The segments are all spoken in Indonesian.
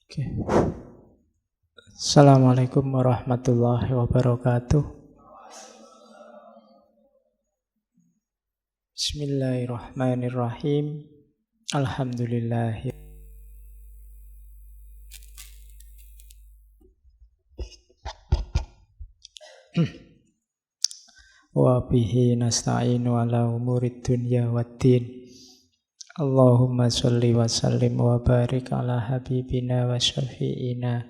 Oke. Assalamualaikum warahmatullahi wabarakatuh. Bismillahirrahmanirrahim. Alhamdulillah. Wa bihi nasta'inu ala umurid dunya waddin. Allahumma sholli wa sallim wa barik ala habibina wa syafi'ina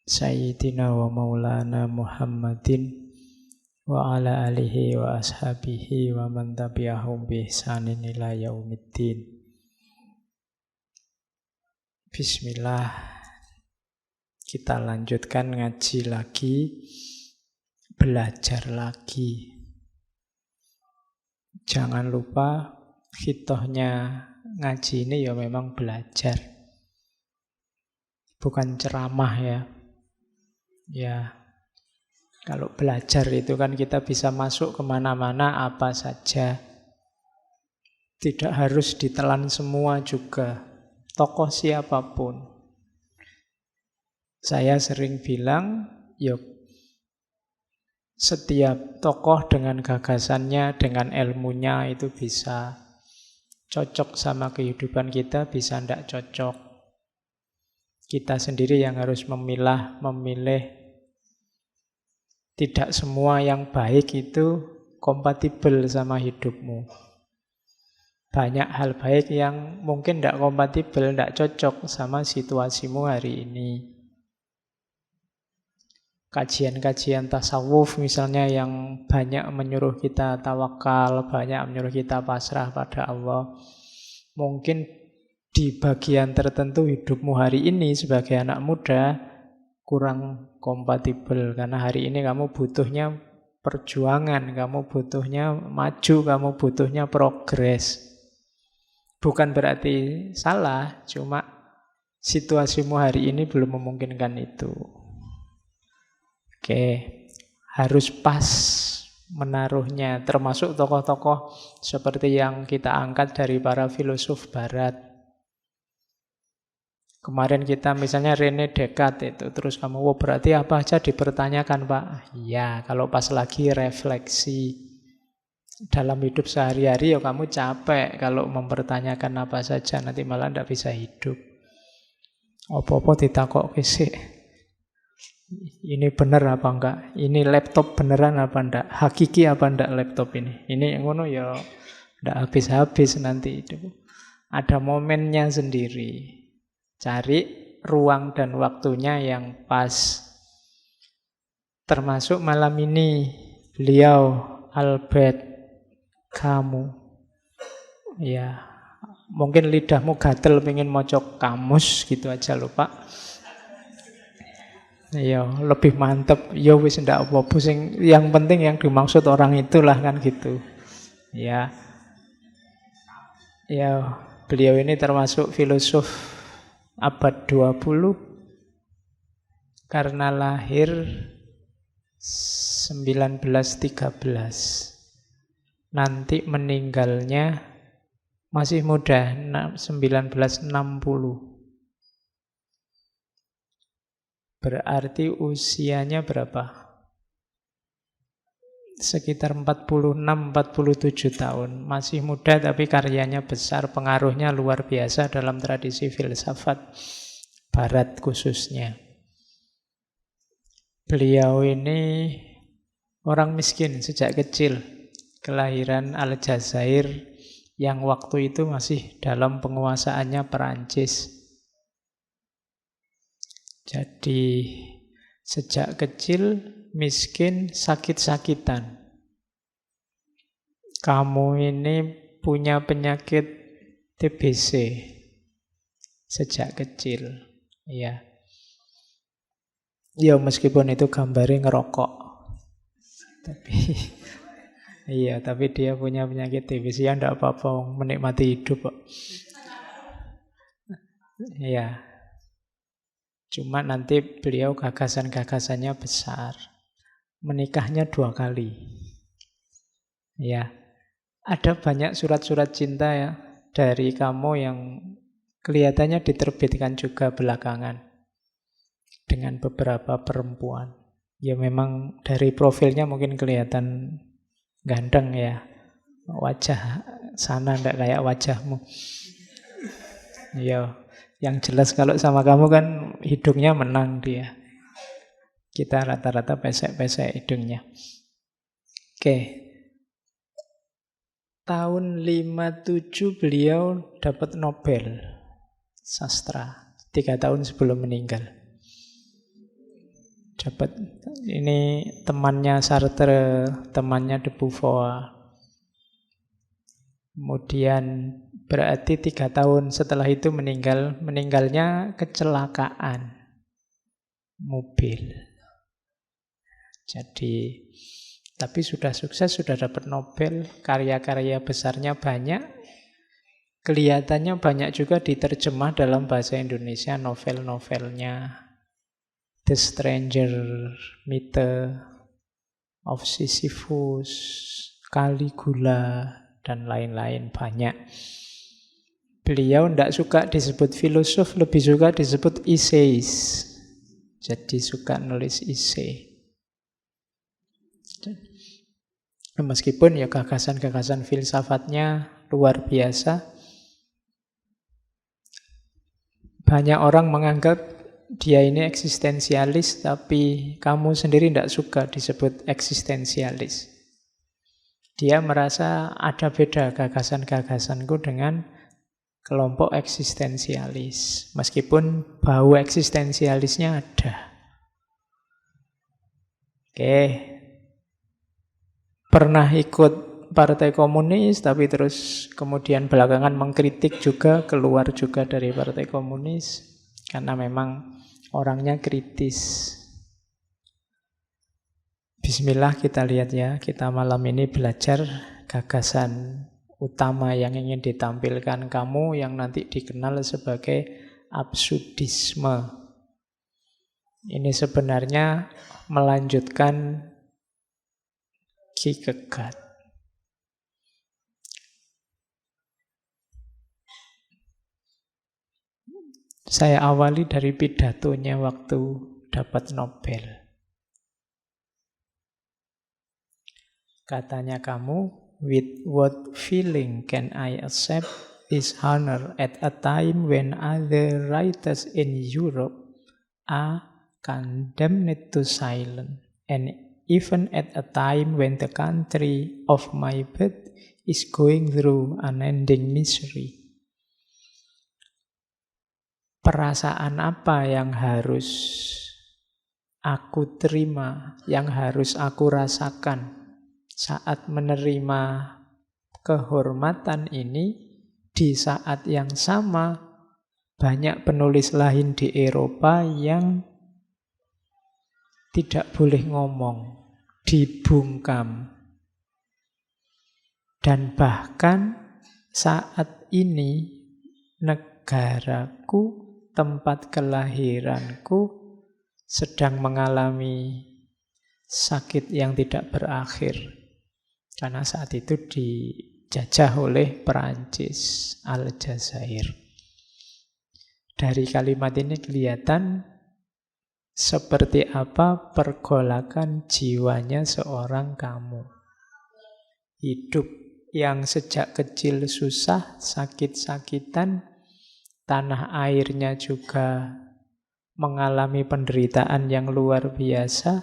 Sayyidina wa maulana Muhammadin wa ala alihi wa ashabihi wa man tabi'ahum bi ihsanin ila yaumiddin. Bismillah. Kita lanjutkan ngaji lagi, belajar lagi. Jangan lupa khitohnya ngaji ini ya memang belajar, bukan ceramah ya. Ya, kalau belajar itu kan kita bisa masuk kemana-mana apa saja. Tidak harus ditelan semua juga, tokoh siapapun. Saya sering bilang, yuk, setiap tokoh dengan gagasannya, dengan ilmunya itu bisa cocok sama kehidupan kita, bisa tidak cocok. Kita sendiri yang harus memilih. Tidak semua yang baik itu kompatibel sama hidupmu. Banyak hal baik yang mungkin tidak kompatibel, tidak cocok sama situasimu hari ini. Kajian-kajian tasawuf misalnya yang banyak menyuruh kita tawakal, banyak menyuruh kita pasrah pada Allah. Mungkin di bagian tertentu hidupmu hari ini sebagai anak muda kurang kompatibel, karena hari ini kamu butuhnya perjuangan, kamu butuhnya maju, kamu butuhnya progres. Bukan berarti salah, cuma situasimu hari ini belum memungkinkan itu. Oke, harus pas menaruhnya, termasuk tokoh-tokoh seperti yang kita angkat dari para filosof barat. Kemarin kita misalnya René Descartes itu, terus kamu, oh berarti apa aja dipertanyakan Pak? Ya, kalau pas lagi refleksi dalam hidup sehari-hari ya kamu capek kalau mempertanyakan apa saja, nanti malah tidak bisa hidup. Apa-apa ditakok sik. Ini benar apa enggak? Ini laptop beneran apa enggak? Hakiki apa enggak laptop ini? Ini yang ngono ya enggak habis-habis nanti itu. Ada momennya sendiri. Cari ruang dan waktunya yang pas. Termasuk malam ini beliau Albert Camus. Ya, mungkin lidahmu gatel pengen mocok kamus gitu aja lho Pak. Ya, lebih mantep. Ya wis ndak apa-apa sing yang penting yang dimaksud orang itulah kan gitu. Ya. Ya, beliau ini termasuk filosof abad 20 karena lahir 1913. Nanti meninggalnya masih muda, 1960. Berarti usianya berapa? Sekitar 46-47 tahun. Masih muda tapi karyanya besar, pengaruhnya luar biasa dalam tradisi filsafat barat khususnya. Beliau ini orang miskin sejak kecil, kelahiran Aljazair yang waktu itu masih dalam penguasaannya Perancis. Jadi sejak kecil miskin, sakit-sakitan. Kamu ini punya penyakit TBC sejak kecil. Ya. Ya meskipun itu gambarnya ngerokok. Tapi iya, tapi dia punya penyakit TBC ya enggak apa-apa, menikmati hidup kok. Iya. Cuma nanti beliau gagasan-gagasannya besar. Menikahnya 2 kali. Ya. Ada banyak surat-surat cinta ya dari kamu yang Kelihatannya diterbitkan juga belakangan dengan beberapa perempuan. Ya memang dari profilnya mungkin kelihatan ganteng ya. Wajah sana ndak kayak wajahmu. Ya, yang jelas kalau sama kamu kan hidungnya menang dia. Kita rata-rata pesek-pesek hidungnya. Oke. Tahun 57 beliau dapat Nobel sastra. 3 tahun sebelum meninggal. Dapat ini temannya Sartre, temannya de Beauvoir. Kemudian berarti 3 tahun setelah itu meninggalnya kecelakaan mobil. Jadi, tapi sudah sukses, sudah dapat Nobel, karya-karya besarnya banyak, kelihatannya banyak juga diterjemah dalam bahasa Indonesia novel-novelnya. The Stranger, Myth of Sisyphus, Caligula, dan lain-lain banyak. Beliau tidak suka disebut filosof, lebih suka disebut essayist. Jadi suka nulis essay. Meskipun ya gagasan-gagasan filsafatnya luar biasa. Banyak orang menganggap dia ini eksistensialis, tapi kamu sendiri tidak suka disebut eksistensialis. Dia merasa ada beda gagasan-gagasanku dengan kelompok eksistensialis. Meskipun bau eksistensialisnya ada. Oke. Pernah ikut Partai Komunis, tapi terus kemudian belakangan mengkritik juga, keluar juga dari Partai Komunis. Karena memang orangnya kritis. Bismillah kita lihat ya, kita malam ini belajar gagasan utama yang ingin ditampilkan kamu yang nanti dikenal sebagai absurdisme. Ini sebenarnya melanjutkan Kierkegaard. Saya awali dari pidatonya waktu dapat Nobel. Katanya kamu, with what feeling can I accept this honor at a time when other writers in Europe are condemned to silence, and even at a time when the country of my birth is going through unending misery. Perasaan apa yang harus aku terima, yang harus aku rasakan saat menerima kehormatan ini di saat yang sama banyak penulis lain di Eropa yang tidak boleh ngomong, dibungkam. Dan bahkan saat ini negaraku, tempat kelahiranku sedang mengalami sakit yang tidak berakhir. Karena saat itu dijajah oleh Perancis, Aljazair. Dari kalimat ini kelihatan seperti apa pergolakan jiwanya seorang kamu. Hidup yang sejak kecil susah, sakit-sakitan, tanah airnya juga mengalami penderitaan yang luar biasa,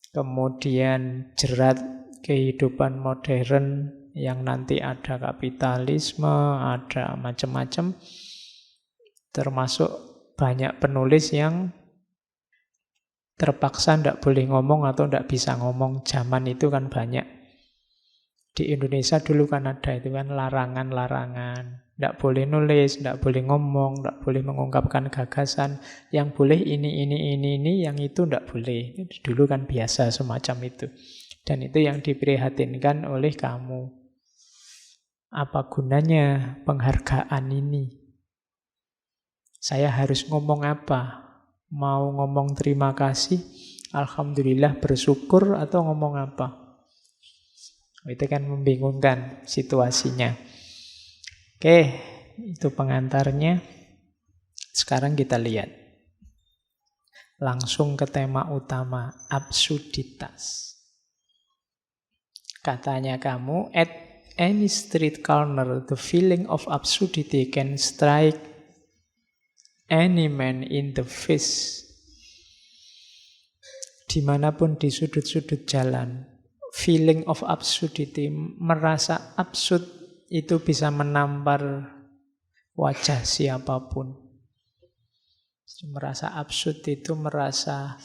kemudian jerat kehidupan modern yang nanti ada kapitalisme, ada macam-macam, termasuk banyak penulis yang terpaksa tidak boleh ngomong atau tidak bisa ngomong. Zaman itu kan banyak. Di Indonesia dulu kan ada itu kan larangan-larangan. Tidak boleh nulis, tidak boleh ngomong, tidak boleh mengungkapkan gagasan. Yang boleh ini, yang itu tidak boleh. Dulu kan biasa semacam itu. Dan itu yang diprihatinkan oleh kamu. Apa gunanya penghargaan ini? Saya harus ngomong apa? Mau ngomong terima kasih, alhamdulillah, bersyukur, atau ngomong apa? Itu kan membingungkan situasinya. Oke, itu pengantarnya. Sekarang kita lihat. Langsung ke tema utama, absurditas. Katanya kamu, at any street corner, the feeling of absurdity can strike any man in the face. Dimanapun di sudut-sudut jalan, feeling of absurdity, merasa absurd itu bisa menampar wajah siapapun. Merasa absurd itu merasa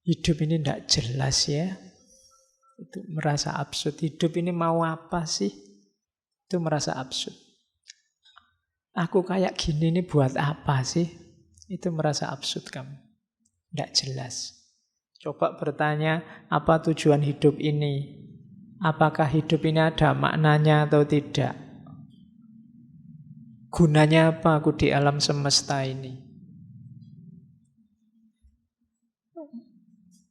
hidup ini tidak jelas ya. Itu merasa absurd. Hidup ini mau apa sih? Itu merasa absurd. Aku kayak gini ini buat apa sih? Itu merasa absurd kamu. Tidak jelas. Coba bertanya, apa tujuan hidup ini? Apakah hidup ini ada maknanya atau tidak? Gunanya apa aku di alam semesta ini?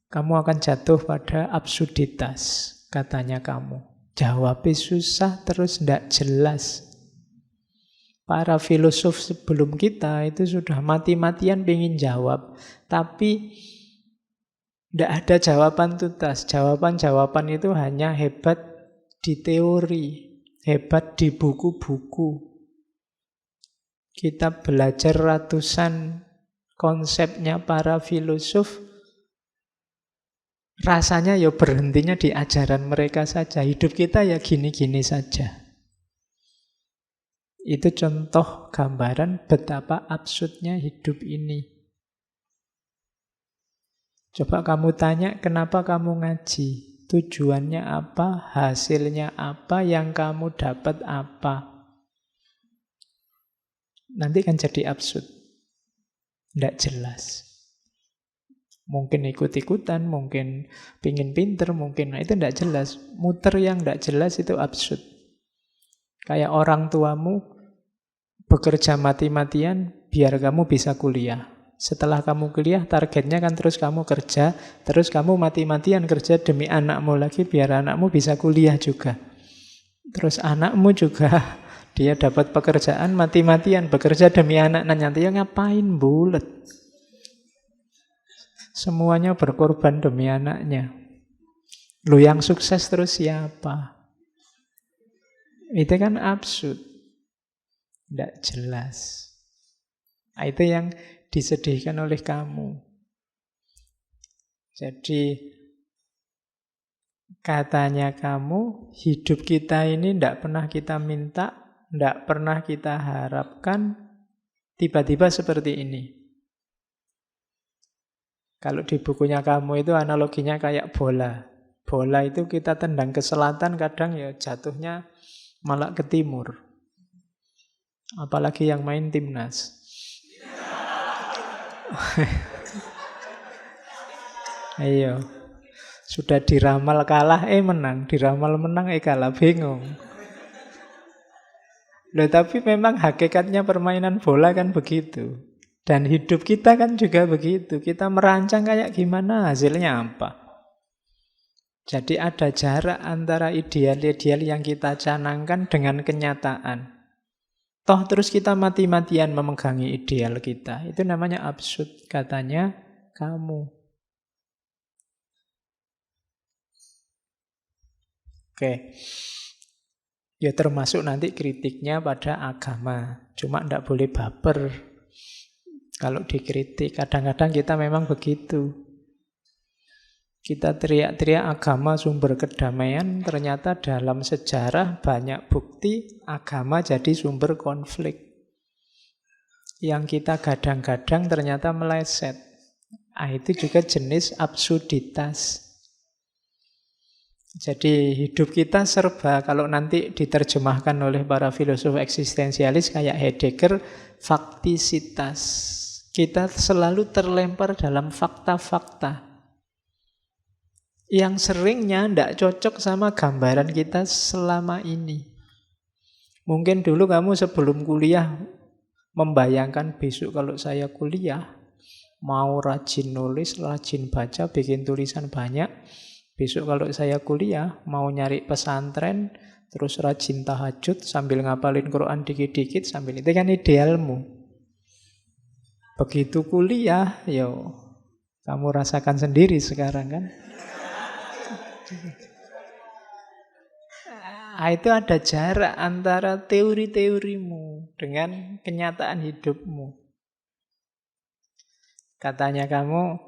Kamu akan jatuh pada absurditas, katanya kamu. Jawabnya susah, terus tidak jelas. Para filosof sebelum kita itu sudah mati-matian pengen jawab. Tapi tidak ada jawaban tuntas. Jawaban-jawaban itu hanya hebat di teori, hebat di buku-buku. Kita belajar ratusan konsepnya para filosof, rasanya ya berhentinya di ajaran mereka saja. Hidup kita ya gini-gini saja. Itu contoh gambaran betapa absurdnya hidup ini. Coba kamu tanya, kenapa kamu ngaji? Tujuannya apa? Hasilnya apa? Yang kamu dapat apa? Nanti kan jadi absurd. Tidak jelas. Mungkin ikut-ikutan, mungkin pingin pinter, mungkin. Nah, itu tidak jelas. Muter yang tidak jelas itu absurd. Kayak orang tuamu bekerja mati-matian biar kamu bisa kuliah. Setelah kamu kuliah, targetnya kan terus kamu kerja, terus kamu mati-matian kerja demi anakmu lagi, biar anakmu bisa kuliah juga. Terus anakmu juga, dia dapat pekerjaan mati-matian, bekerja demi anaknya, nanti ya ngapain bulet? Semuanya berkorban demi anaknya. Lu yang sukses terus siapa? Itu kan absurd. Tidak jelas. Nah, itu yang disedihkan oleh kamu. Jadi katanya kamu, hidup kita ini tidak pernah kita minta, tidak pernah kita harapkan, tiba-tiba seperti ini. Kalau di bukunya kamu itu analoginya kayak bola. Bola itu kita tendang ke selatan, kadang ya jatuhnya malah ke timur. Apalagi yang main timnas. Ayo, sudah diramal kalah, menang. Diramal menang, kalah, bingung. Loh, tapi memang hakikatnya permainan bola kan begitu. Dan hidup kita kan juga begitu. Kita merancang kayak gimana, hasilnya apa. Jadi ada jarak antara ideal-ideal yang kita canangkan dengan kenyataan. Toh terus kita mati-matian memegangi ideal kita. Itu namanya absurd, katanya kamu. Oke. Ya termasuk nanti kritiknya pada agama. Cuma tidak boleh baper kalau dikritik. Kadang-kadang kita memang begitu. Kita teriak-teriak agama sumber kedamaian, ternyata dalam sejarah banyak bukti agama jadi sumber konflik. Yang kita gadang-gadang ternyata meleset. Itu juga jenis absurditas. Jadi hidup kita serba, kalau nanti diterjemahkan oleh para filosof eksistensialis kayak Heidegger, faktisitas. Kita selalu terlempar dalam fakta-fakta yang seringnya tidak cocok sama gambaran kita selama ini. Mungkin dulu kamu sebelum kuliah membayangkan besok kalau saya kuliah, mau rajin nulis, rajin baca, bikin tulisan banyak, Besok kalau saya kuliah, mau nyari pesantren, terus rajin tahajud, sambil ngapalin Quran dikit-dikit, sambil itu kan idealmu. Begitu kuliah, yo kamu rasakan sendiri sekarang kan. Itu ada jarak antara teori-teorimu dengan kenyataan hidupmu. Katanya kamu,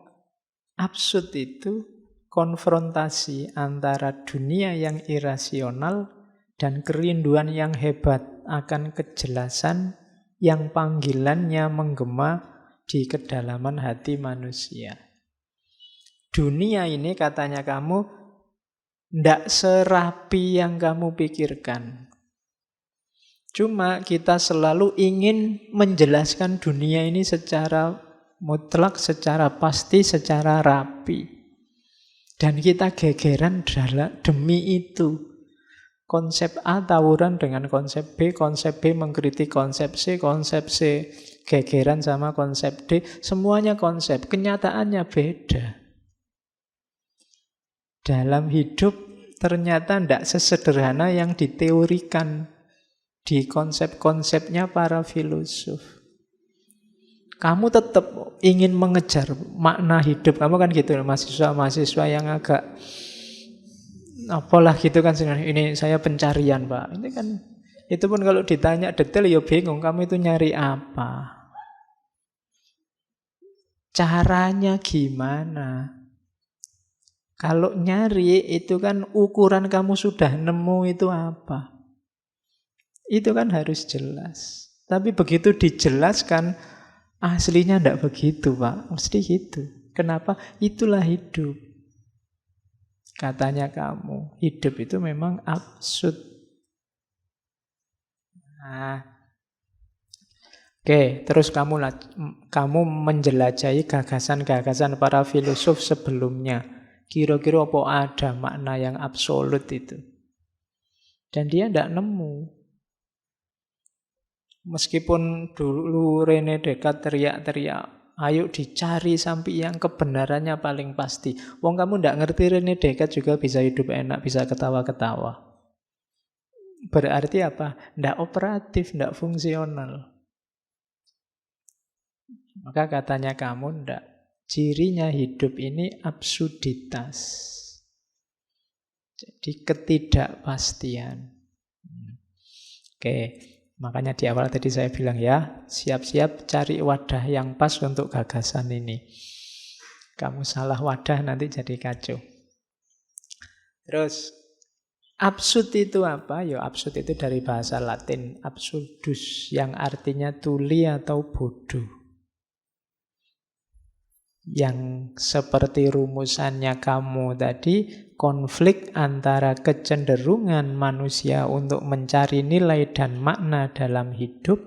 absurd itu konfrontasi antara dunia yang irasional dan kerinduan yang hebat akan kejelasan yang panggilannya menggema di kedalaman hati manusia. Dunia ini katanya kamu ndak serapi yang kamu pikirkan. Cuma kita selalu ingin menjelaskan dunia ini secara mutlak, secara pasti, secara rapi. Dan kita gegeran demi itu. Konsep A tawuran dengan konsep B mengkritik konsep C gegeran sama konsep D. Semuanya konsep, kenyataannya beda. Dalam hidup ternyata tidak sesederhana yang diteorikan di konsep-konsepnya para filosof. Kamu tetap ingin mengejar makna hidup. Kamu kan gitu, mahasiswa-mahasiswa yang agak apalah gitu kan. Ini saya pencarian, Pak. Ini kan, itu pun kalau ditanya detail ya bingung. Kamu itu nyari apa? Caranya gimana? Kalau nyari itu kan ukuran kamu sudah nemu itu apa? Itu kan harus jelas. Tapi begitu dijelaskan, aslinya tidak begitu, Pak. Mesti gitu. Kenapa? Itulah hidup. Katanya kamu, hidup itu memang absurd. Nah, oke, terus kamu menjelajahi gagasan-gagasan para filosof sebelumnya. Kira-kira apa ada makna yang absolut itu? Dan dia tidak nemu. Meskipun dulu René Descartes teriak-teriak, ayo dicari sampai yang kebenarannya paling pasti. Wong kamu tidak ngerti René Descartes juga bisa hidup enak, bisa ketawa-ketawa. Berarti apa? Tidak operatif, tidak fungsional. Maka katanya kamu tidak. Cirinya hidup ini absurditas. Jadi ketidakpastian. Oke, makanya di awal tadi saya bilang ya, siap-siap cari wadah yang pas untuk gagasan ini. Kamu salah wadah nanti jadi kacau. Terus, absurd itu apa? Ya, absurd itu dari bahasa Latin, absurdus, yang artinya tuli atau bodoh. Yang seperti rumusannya kamu tadi, konflik antara kecenderungan manusia untuk mencari nilai dan makna dalam hidup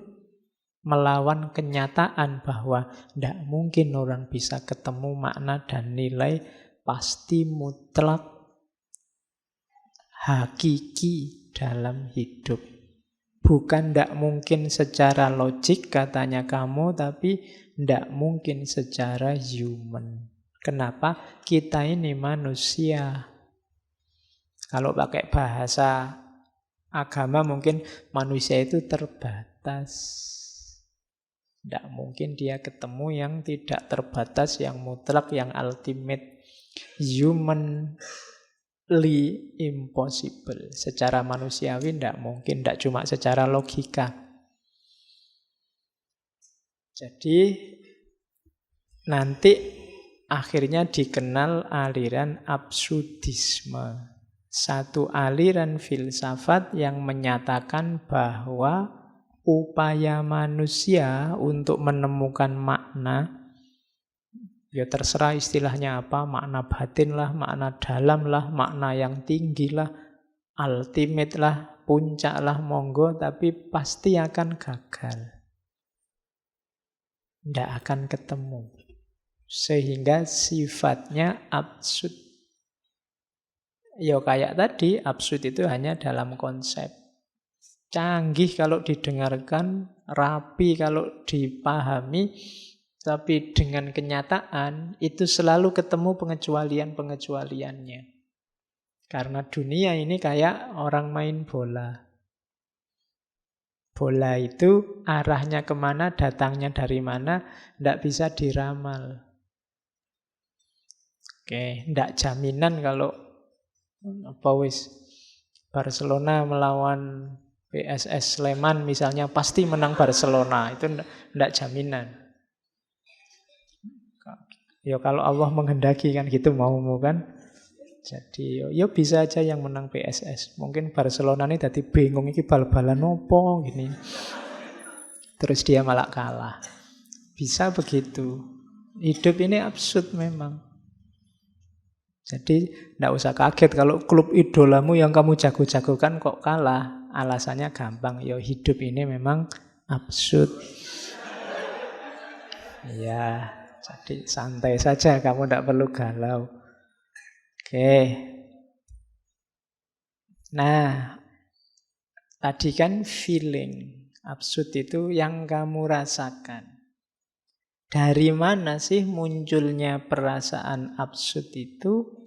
melawan kenyataan bahwa tidak mungkin orang bisa ketemu makna dan nilai pasti mutlak hakiki dalam hidup. Bukan tidak mungkin secara logik katanya kamu, tapi tidak mungkin secara human. Kenapa? Kita ini manusia. Kalau pakai bahasa agama mungkin manusia itu terbatas. Tidak mungkin dia ketemu yang tidak terbatas, yang mutlak, yang ultimate. Humanly impossible. Secara manusiawi tidak mungkin, tidak cuma secara logika. Jadi nanti akhirnya dikenal aliran absurdisme. Satu aliran filsafat yang menyatakan bahwa upaya manusia untuk menemukan makna, ya terserah istilahnya apa, makna batin lah, makna dalam lah, makna yang tinggi lah, ultimate lah, puncak lah, monggo, tapi pasti akan gagal. Tidak akan ketemu. Sehingga sifatnya absurd. Ya kayak tadi, absurd itu hanya dalam konsep. Canggih kalau didengarkan, rapi kalau dipahami, tapi dengan kenyataan itu selalu ketemu pengecualian-pengecualiannya. Karena dunia ini kayak orang main bola. Bola itu arahnya kemana, datangnya dari mana, tidak bisa diramal. Oke, tidak jaminan kalau apa wis Barcelona melawan PSS Sleman misalnya pasti menang Barcelona. Itu tidak jaminan. Ya kalau Allah menghendaki kan gitu maumu kan. Jadi yo bisa aja yang menang PSS. Mungkin Barcelona ini tadi bingung iki bal-balan opo gini. Terus dia malah kalah. Bisa begitu. Hidup ini absurd memang. Jadi tidak usah kaget kalau klub idolamu yang kamu jago-jagokan kok kalah. Alasannya gampang. Yo hidup ini memang absurd. Ya, jadi santai saja, kamu tidak perlu galau. Oke. Nah, tadi kan feeling. Absurd itu yang kamu rasakan. Dari mana sih munculnya perasaan absurd itu?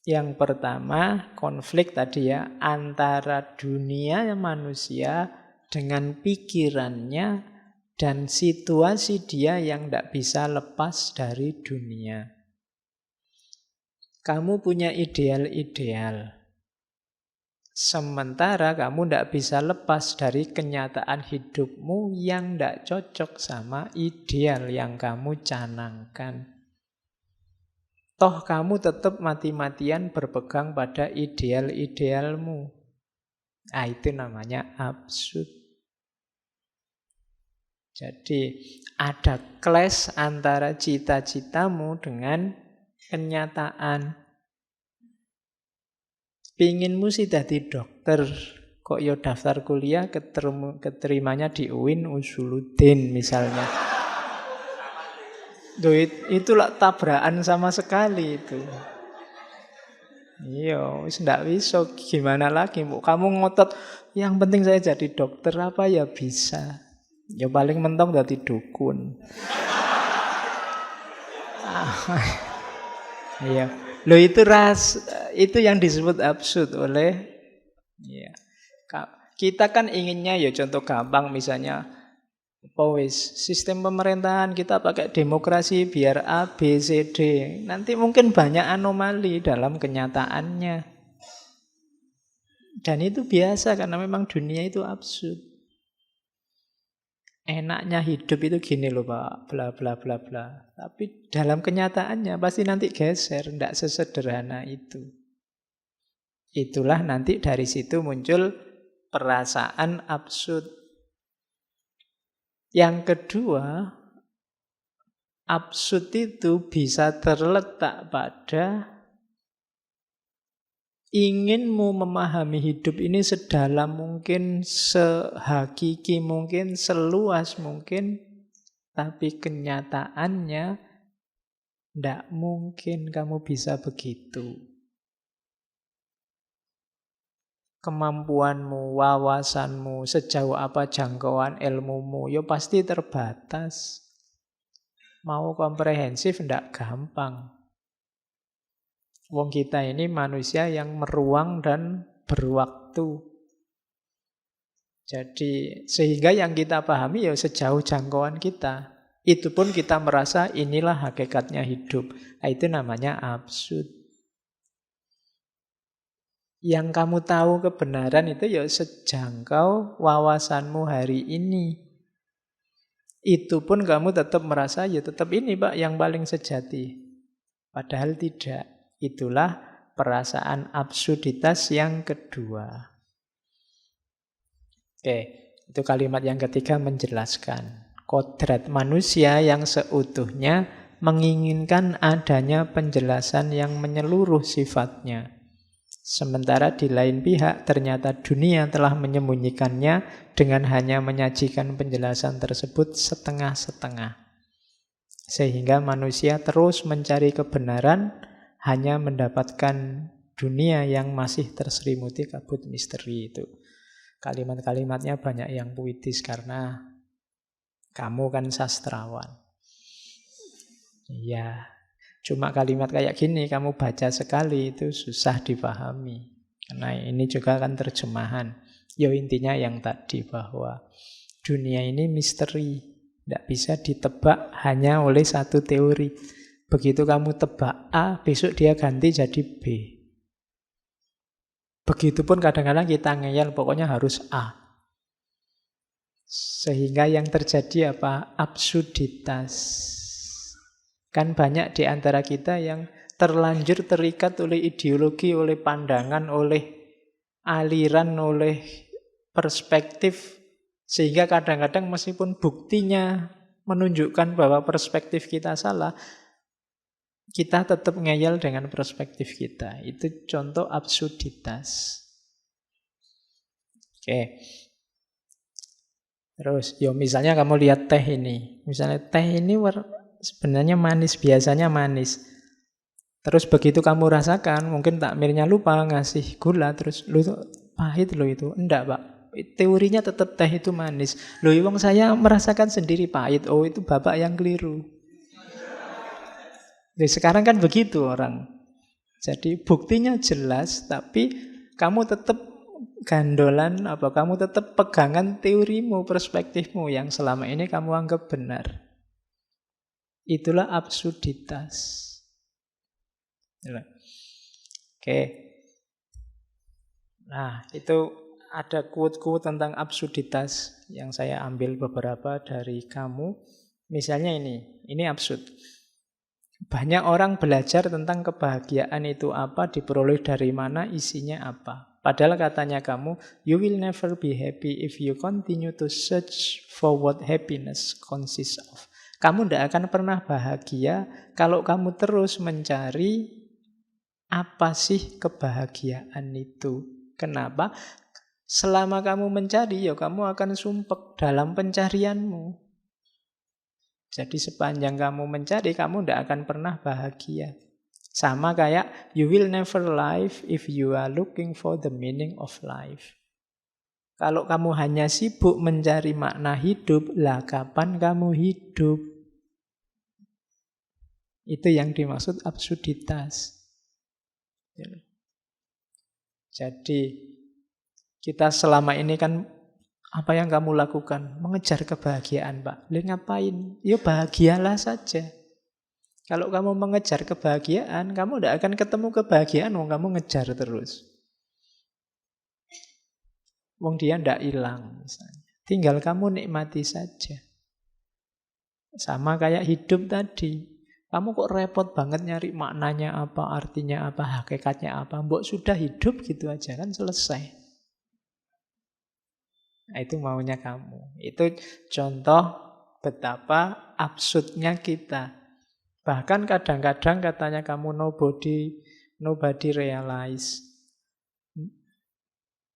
Yang pertama, konflik tadi ya, antara dunia manusia dengan pikirannya dan situasi dia yang tidak bisa lepas dari dunia. Kamu punya ideal-ideal. Sementara kamu tidak bisa lepas dari kenyataan hidupmu yang tidak cocok sama ideal yang kamu canangkan. Toh kamu tetap mati-matian berpegang pada ideal-idealmu. Nah, itu namanya absurd. Jadi ada clash antara cita-citamu dengan kenyataan. Pinginmu sih jadi dokter, kok yo daftar kuliah keterimanya di UIN Usuluddin misalnya. Itulah tabrakan sama sekali itu. Iya, wis ndak bisa gimana lagi, Bu. Kamu ngotot yang penting saya jadi dokter apa ya bisa. Ya paling mentok jadi dukun. Iya. Loh itu yang disebut absurd oleh ya. Kita kan inginnya ya contoh gampang misalnya sistem pemerintahan kita pakai demokrasi biar A, B, C, D. Nanti mungkin banyak anomali dalam kenyataannya. Dan itu biasa karena memang dunia itu absurd. Enaknya hidup itu gini loh Pak, bla bla bla bla. Tapi dalam kenyataannya pasti nanti geser, tidak sesederhana itu. Itulah nanti dari situ muncul perasaan absurd. Yang kedua, absurd itu bisa terletak pada inginmu memahami hidup ini sedalam mungkin, sehakiki mungkin, seluas mungkin, tapi kenyataannya tidak mungkin kamu bisa begitu. Kemampuanmu, wawasanmu, sejauh apa jangkauan ilmumu, ya pasti terbatas. Mau komprehensif tidak gampang. Wong kita ini manusia yang meruang dan berwaktu. Jadi sehingga yang kita pahami ya sejauh jangkauan kita. Itu pun kita merasa inilah hakikatnya hidup. Nah, itu namanya absurd. Yang kamu tahu kebenaran itu ya sejangkau wawasanmu hari ini. Itu pun kamu tetap merasa ya tetap ini Pak yang paling sejati. Padahal tidak. Itulah perasaan absurditas yang kedua. Oke, itu kalimat yang ketiga menjelaskan. Kodrat manusia yang seutuhnya menginginkan adanya penjelasan yang menyeluruh sifatnya. Sementara di lain pihak ternyata dunia telah menyembunyikannya dengan hanya menyajikan penjelasan tersebut setengah-setengah. Sehingga manusia terus mencari kebenaran hanya mendapatkan dunia yang masih terselimuti kabut misteri itu. Kalimat-kalimatnya banyak yang puitis karena kamu kan sastrawan. Iya. Cuma kalimat kayak gini kamu baca sekali itu susah dipahami. Karena ini juga kan terjemahan. Ya intinya yang tadi bahwa dunia ini misteri. Tidak bisa ditebak hanya oleh satu teori. Begitu kamu tebak A, besok dia ganti jadi B. Begitupun kadang-kadang kita ngeyel, pokoknya harus A. Sehingga yang terjadi apa? Absurditas. Kan banyak di antara kita yang terlanjur terikat oleh ideologi, oleh pandangan, oleh aliran, oleh perspektif. Sehingga kadang-kadang meskipun buktinya menunjukkan bahwa perspektif kita salah, kita tetap ngeyel dengan perspektif kita. Itu contoh absurditas. Oke. Terus, yo misalnya kamu lihat teh ini. Misalnya teh ini sebenarnya manis, biasanya manis. Terus begitu kamu rasakan, mungkin takmirnya lupa ngasih gula, terus lu itu pahit lo itu. Enggak, Pak. Teorinya tetap teh itu manis. Loh, wong saya merasakan sendiri pahit. Oh, itu Bapak yang keliru. Jadi sekarang kan begitu orang. Jadi buktinya jelas, tapi kamu tetap gandolan, kamu tetap pegangan teorimu, perspektifmu yang selama ini kamu anggap benar. Itulah absurditas. Oke. Nah, itu ada quote-quote tentang absurditas yang saya ambil beberapa dari kamu. Misalnya ini absurd. Banyak orang belajar tentang kebahagiaan itu apa, diperoleh dari mana, isinya apa. Padahal katanya kamu, you will never be happy if you continue to search for what happiness consists of. Kamu tidak akan pernah bahagia kalau kamu terus mencari apa sih kebahagiaan itu. Kenapa? Selama kamu mencari, ya kamu akan sumpek dalam pencarianmu. Jadi sepanjang kamu mencari, kamu tidak akan pernah bahagia. Sama kayak, you will never live if you are looking for the meaning of life. Kalau kamu hanya sibuk mencari makna hidup, lah kapan kamu hidup? Itu yang dimaksud absurditas. Jadi, kita selama ini kan apa yang kamu lakukan? Mengejar kebahagiaan, Pak. Lalu ngapain? Ya bahagialah saja. Kalau kamu mengejar kebahagiaan, kamu tidak akan ketemu kebahagiaan, kamu ngejar terus. Wong dia tidak hilang misalnya. Tinggal kamu nikmati saja. Sama kayak hidup tadi. Kamu kok repot banget nyari maknanya apa, artinya apa, hakikatnya apa. Mbok sudah hidup gitu aja kan selesai. Nah, itu maunya kamu. Itu contoh betapa absurdnya kita. Bahkan kadang-kadang katanya kamu nobody realize.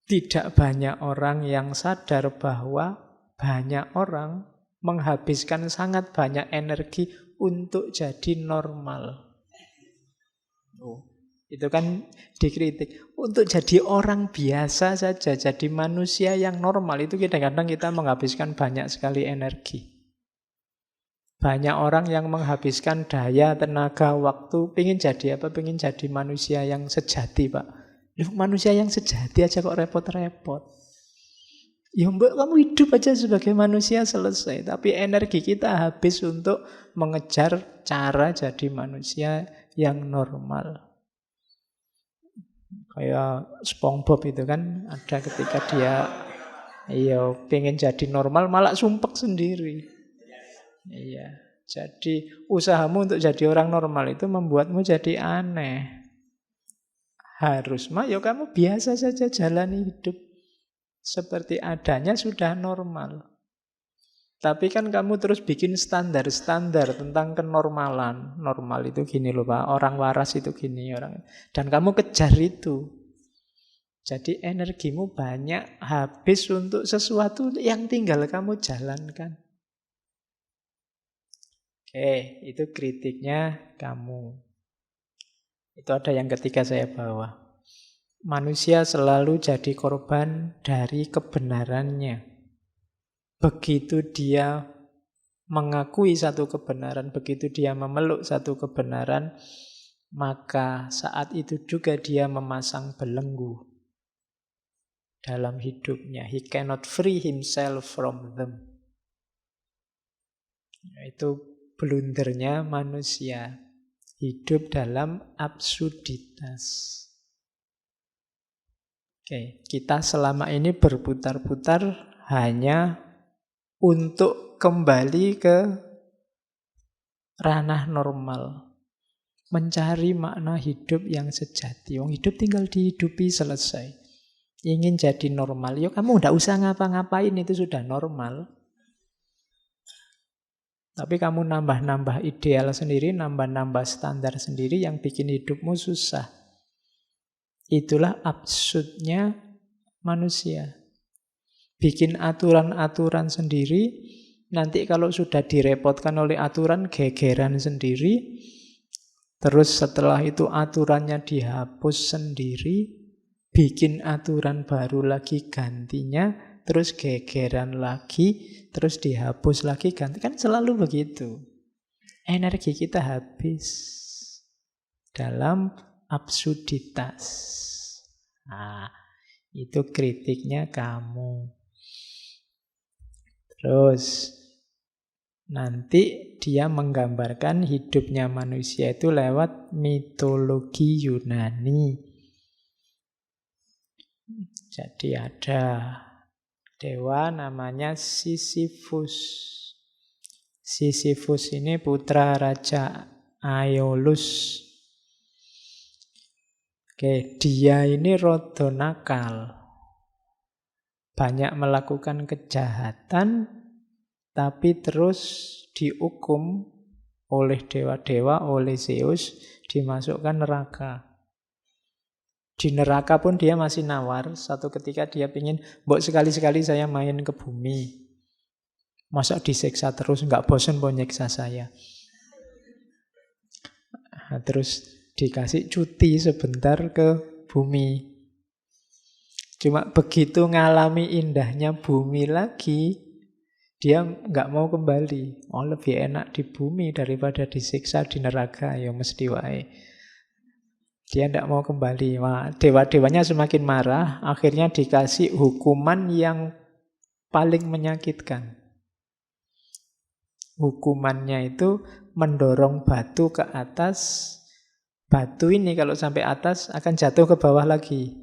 Tidak banyak orang yang sadar bahwa banyak orang menghabiskan sangat banyak energi untuk jadi normal. Itu kan dikritik. Untuk jadi orang biasa saja, jadi manusia yang normal, itu kadang-kadang kita menghabiskan banyak sekali energi. Banyak orang yang menghabiskan daya, tenaga, waktu, pengen jadi apa? Pengen jadi manusia yang sejati, Pak. Manusia yang sejati aja kok repot-repot. Ya mbak, kamu hidup aja sebagai manusia selesai. Tapi energi kita habis untuk mengejar cara jadi manusia yang normal. Kayak SpongeBob itu kan ada ketika dia pengen jadi normal malah sumpek sendiri. Iya, jadi usahamu untuk jadi orang normal itu membuatmu jadi aneh. Harus ya kamu biasa saja jalani hidup seperti adanya sudah normal. Tapi kan kamu terus bikin standar-standar tentang kenormalan. Normal itu gini loh Pak, orang waras itu gini. Dan kamu kejar itu. Jadi energimu banyak habis untuk sesuatu yang tinggal kamu jalankan. Oke, itu kritiknya kamu. Itu ada yang ketiga saya bawa. Manusia selalu jadi korban dari kebenarannya. Begitu dia mengakui satu kebenaran, begitu dia memeluk satu kebenaran, maka saat itu juga dia memasang belenggu dalam hidupnya. He cannot free himself from them. Itu blundernya manusia. Hidup dalam absurditas. Oke, kita selama ini berputar-putar hanya untuk kembali ke ranah normal. Mencari makna hidup yang sejati. Wong hidup tinggal dihidupi, selesai. Ingin jadi normal, yuk kamu nggak usah ngapa-ngapain, itu sudah normal. Tapi kamu nambah-nambah ideal sendiri, nambah-nambah standar sendiri yang bikin hidupmu susah. Itulah absurdnya manusia. Bikin aturan-aturan sendiri, nanti kalau sudah direpotkan oleh aturan, gegeran sendiri. Terus setelah itu aturannya dihapus sendiri, bikin aturan baru lagi gantinya, terus gegeran lagi, terus dihapus lagi, ganti. Kan selalu begitu. Energi kita habis dalam absurditas. Nah, itu kritiknya kamu. Terus nanti dia menggambarkan hidupnya manusia itu lewat mitologi Yunani. Jadi ada dewa namanya Sisyphus. Sisyphus ini putra Raja Aeolus. Oke, dia ini rada nakal. Banyak melakukan kejahatan, tapi terus dihukum oleh dewa-dewa, oleh Zeus, dimasukkan neraka. Di neraka pun dia masih nawar. Satu ketika dia ingin, mbok sekali-sekali saya main ke bumi. Masa disiksa terus, nggak bosan mau nyiksa saya. Nah, terus dikasih cuti sebentar ke bumi. Cuma begitu ngalami indahnya bumi lagi, dia nggak mau kembali. Oh, lebih enak di bumi daripada disiksa di neraka, ya mesti wae. Dia tidak mau kembali. Wah, dewa-dewanya semakin marah, akhirnya dikasih hukuman yang paling menyakitkan. Hukumannya itu mendorong batu ke atas. Batu ini kalau sampai atas akan jatuh ke bawah lagi.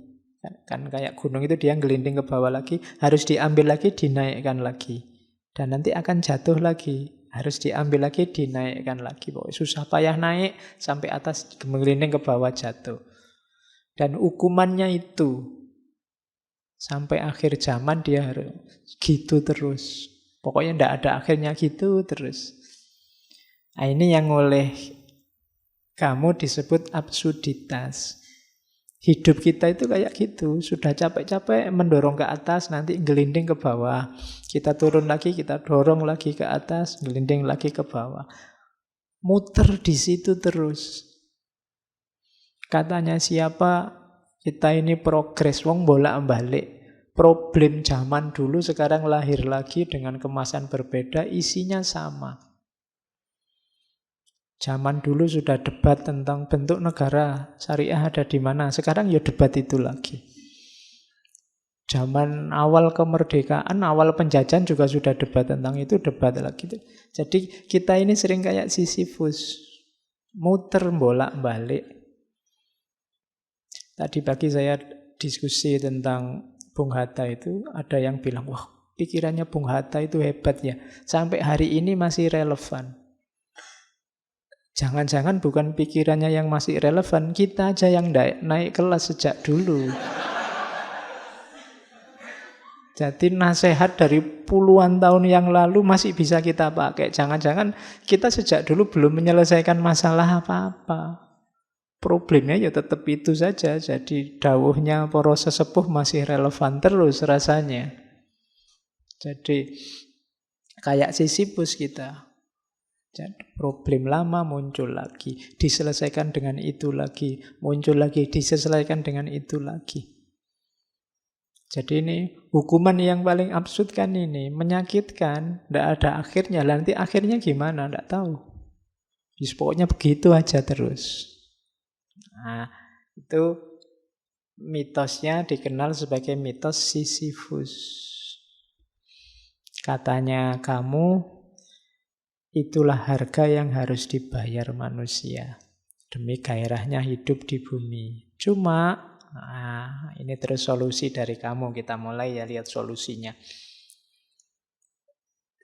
Kan kayak gunung itu dia gelinding ke bawah lagi, harus diambil lagi, dinaikkan lagi. Dan nanti akan jatuh lagi, harus diambil lagi, dinaikkan lagi. Pokoknya susah payah naik, sampai atas gelinding ke bawah, jatuh. Dan hukumannya itu, sampai akhir zaman dia harus gitu terus. Pokoknya tidak ada akhirnya gitu terus. Nah, ini yang oleh kamu disebut absurditas. Hidup kita itu kayak gitu. Sudah capek-capek mendorong ke atas, nanti gelinding ke bawah. Kita turun lagi, kita dorong lagi ke atas, gelinding lagi ke bawah. Muter di situ terus. Katanya siapa, kita ini progres, wong bolak-balik. Problem zaman dulu sekarang lahir lagi dengan kemasan berbeda, isinya sama. Zaman dulu sudah debat tentang bentuk negara syariah ada di mana. Sekarang ya debat itu lagi. Zaman awal kemerdekaan, awal penjajahan juga sudah debat tentang itu, debat lagi. Jadi kita ini sering kayak Sisyphus, muter bolak-balik. Tadi pagi saya diskusi tentang Bung Hatta itu, ada yang bilang, wah pikirannya Bung Hatta itu hebat ya. Sampai hari ini masih relevan. Jangan-jangan bukan pikirannya yang masih relevan, kita aja yang naik kelas sejak dulu. Jadi nasihat dari puluhan tahun yang lalu masih bisa kita pakai. Jangan-jangan kita sejak dulu belum menyelesaikan masalah apa-apa. Problemnya ya tetap itu saja. Jadi dawuhnya para sesepuh masih relevan terus rasanya. Jadi kayak Sisyphus kita. Jadi problem lama muncul lagi, diselesaikan dengan itu lagi, muncul lagi, diselesaikan dengan itu lagi. Jadi ini hukuman yang paling absurd kan ini, menyakitkan, tidak ada akhirnya. Nanti akhirnya gimana? Tidak tahu. Just pokoknya begitu aja terus. Nah, itu mitosnya dikenal sebagai mitos Sisyphus. Katanya kamu, itulah harga yang harus dibayar manusia demi gairahnya hidup di bumi. Cuma, ini terus solusi dari kamu. Kita mulai ya lihat solusinya.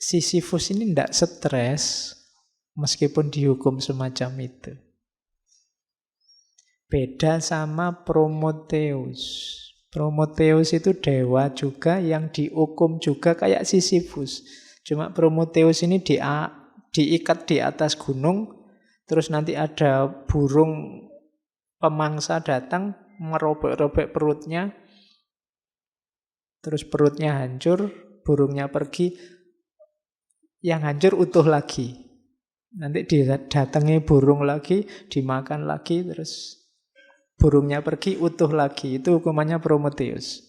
Sisyphus ini tidak stres meskipun dihukum semacam itu. Beda sama Prometheus. Prometheus itu dewa juga yang dihukum juga kayak Sisyphus. Cuma Prometheus ini diikat di atas gunung, terus nanti ada burung pemangsa datang, merobek-robek perutnya, terus perutnya hancur, burungnya pergi, yang hancur utuh lagi. Nanti didatangi burung lagi, dimakan lagi, terus burungnya pergi, utuh lagi. Itu hukumannya Prometheus.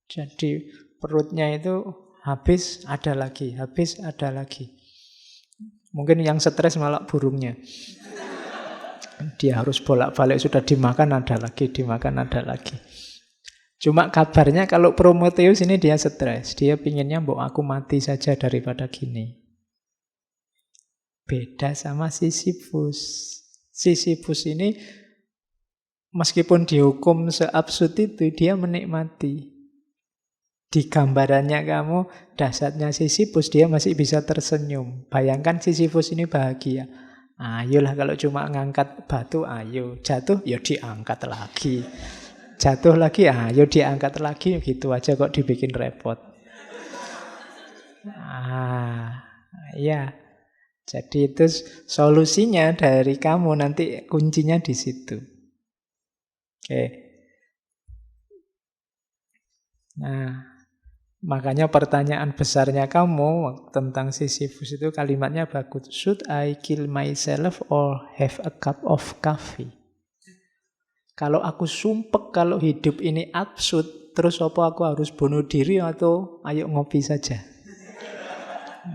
Jadi perutnya itu habis, ada lagi, habis, ada lagi. Mungkin yang stres malah burungnya. Dia harus bolak-balik, sudah dimakan ada lagi, dimakan ada lagi. Cuma kabarnya kalau Prometheus ini dia stres. Dia pinginnya aku mati saja daripada gini. Beda sama Sisyphus. Sisyphus ini meskipun dihukum seabsurd itu, dia menikmati. Di gambarannya kamu, dahsyatnya Sisyphus, dia masih bisa tersenyum. Bayangkan Sisyphus ini bahagia. Ayolah kalau cuma ngangkat batu, ayo. Jatuh, ya diangkat lagi. Jatuh lagi, ayo diangkat lagi. Gitu aja kok dibikin repot. Ya. Jadi itu solusinya dari kamu, nanti kuncinya di situ. Oke. Nah, makanya pertanyaan besarnya kamu tentang Sisyphus itu kalimatnya bagus. Should I kill myself or have a cup of coffee? Kalau aku sumpek kalau hidup ini absurd, terus apa aku harus bunuh diri atau ayo ngopi saja?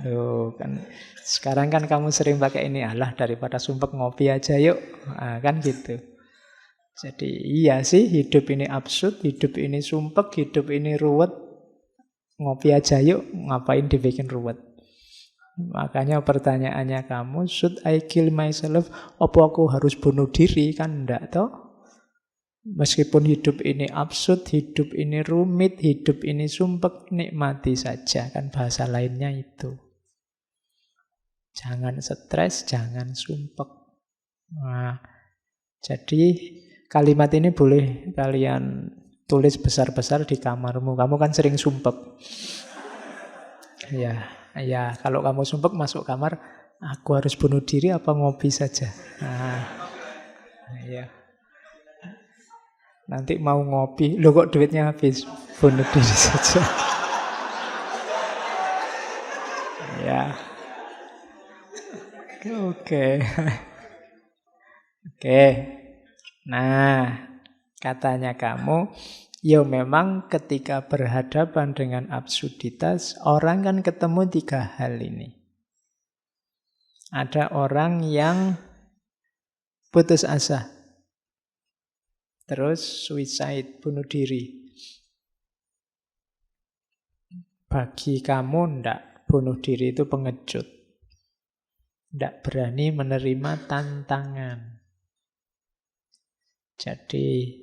Loh, kan sekarang kan kamu sering pakai ini, alah daripada sumpek ngopi aja yuk. Kan gitu. Jadi iya sih, hidup ini absurd, hidup ini sumpek, hidup ini ruwet. Ngopi aja yuk, ngapain dibikin ruwet. Makanya pertanyaannya kamu, should I kill myself? Apa aku harus bunuh diri? Kan enggak toh? Meskipun hidup ini absurd, hidup ini rumit, hidup ini sumpek, nikmati saja. Kan bahasa lainnya itu. Jangan stres, jangan sumpek. Nah, jadi kalimat ini boleh kalian tulis besar-besar di kamarmu. Kamu kan sering sumpek. Ya, kalau kamu sumpek masuk kamar, aku harus bunuh diri apa ngopi saja. Ya. Nanti mau ngopi, loh kok duitnya habis, bunuh diri saja. Ya. Oke. Nah, katanya kamu, ya memang ketika berhadapan dengan absurditas, orang kan ketemu 3 hal ini. Ada orang yang putus asa, terus suicide, bunuh diri. Bagi kamu ndak, bunuh diri itu pengecut. Ndak berani menerima tantangan. Jadi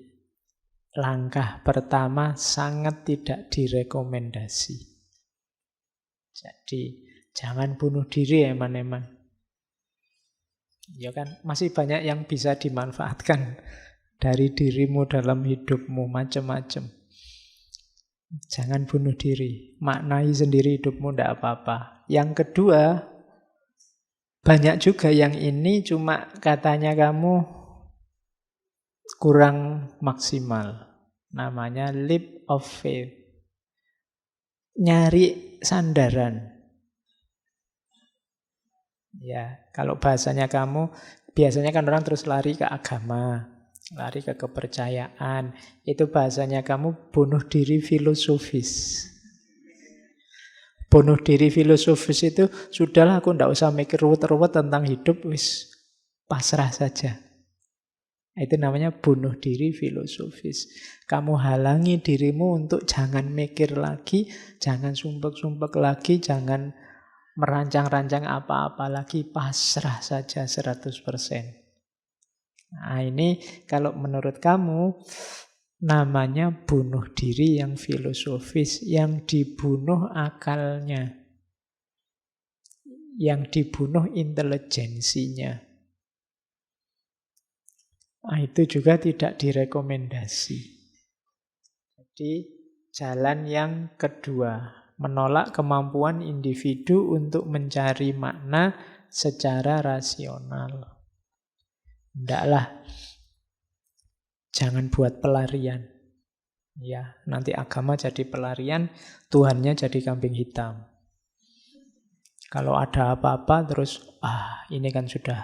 langkah pertama sangat tidak direkomendasi. Jadi jangan bunuh diri eman-eman. Ya kan, masih banyak yang bisa dimanfaatkan dari dirimu dalam hidupmu, macam-macam. Jangan bunuh diri, maknai sendiri hidupmu, ndak apa-apa. Yang kedua, banyak juga yang ini cuma katanya kamu kurang maksimal. Namanya leap of faith. Nyari sandaran. Ya, kalau bahasanya kamu, biasanya kan orang terus lari ke agama. lari ke kepercayaan. Itu bahasanya kamu bunuh diri filosofis. Bunuh diri filosofis itu, sudahlah aku ndak usah mikir ruwet-ruwet tentang hidup, wis pasrah saja. Itu namanya bunuh diri filosofis. Kamu halangi dirimu untuk jangan mikir lagi, jangan sumpek-sumpek lagi, jangan merancang-rancang apa-apa lagi, pasrah saja 100%. Nah, ini kalau menurut kamu namanya bunuh diri yang filosofis, yang dibunuh akalnya, yang dibunuh intelijensinya. Nah, itu juga tidak direkomendasi. Jadi jalan yang kedua, menolak kemampuan individu untuk mencari makna secara rasional. Ndaklah, jangan buat pelarian. Ya, nanti agama jadi pelarian, Tuhannya jadi kambing hitam. Kalau ada apa-apa terus, ini kan sudah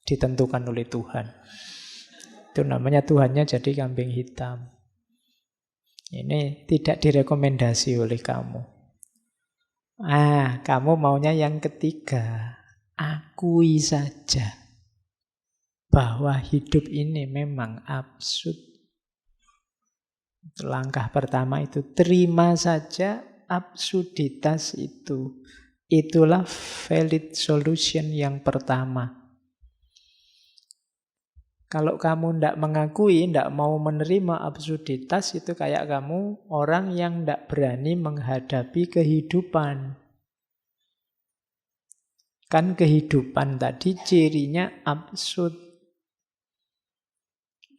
ditentukan oleh Tuhan. Itu namanya Tuhannya jadi kambing hitam. Ini tidak direkomendasi oleh kamu. Kamu maunya yang ketiga. Akui saja bahwa hidup ini memang absurd. Langkah pertama itu, terima saja absurditas itu. Itulah valid solution yang pertama. Kalau kamu tidak mengakui, tidak mau menerima absurditas, itu kayak kamu orang yang tidak berani menghadapi kehidupan. Kan kehidupan tadi cirinya absurd.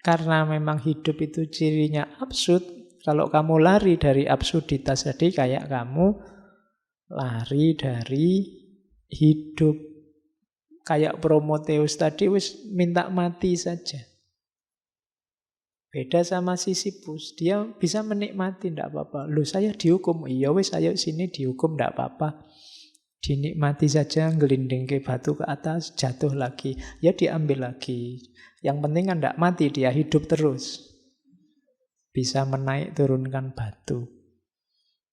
Karena memang hidup itu cirinya absurd, kalau kamu lari dari absurditas tadi, kayak kamu lari dari hidup. Kayak Prometheus tadi, wis minta mati saja. Beda sama Sisyphus, dia bisa menikmati, tidak apa-apa. Loh, saya dihukum, iya wis ayo sini dihukum, tidak apa-apa. Dinikmati saja, ngelinding ke batu ke atas, jatuh lagi. Ya diambil lagi. Yang penting kan tidak mati, dia hidup terus. Bisa menaik turunkan batu.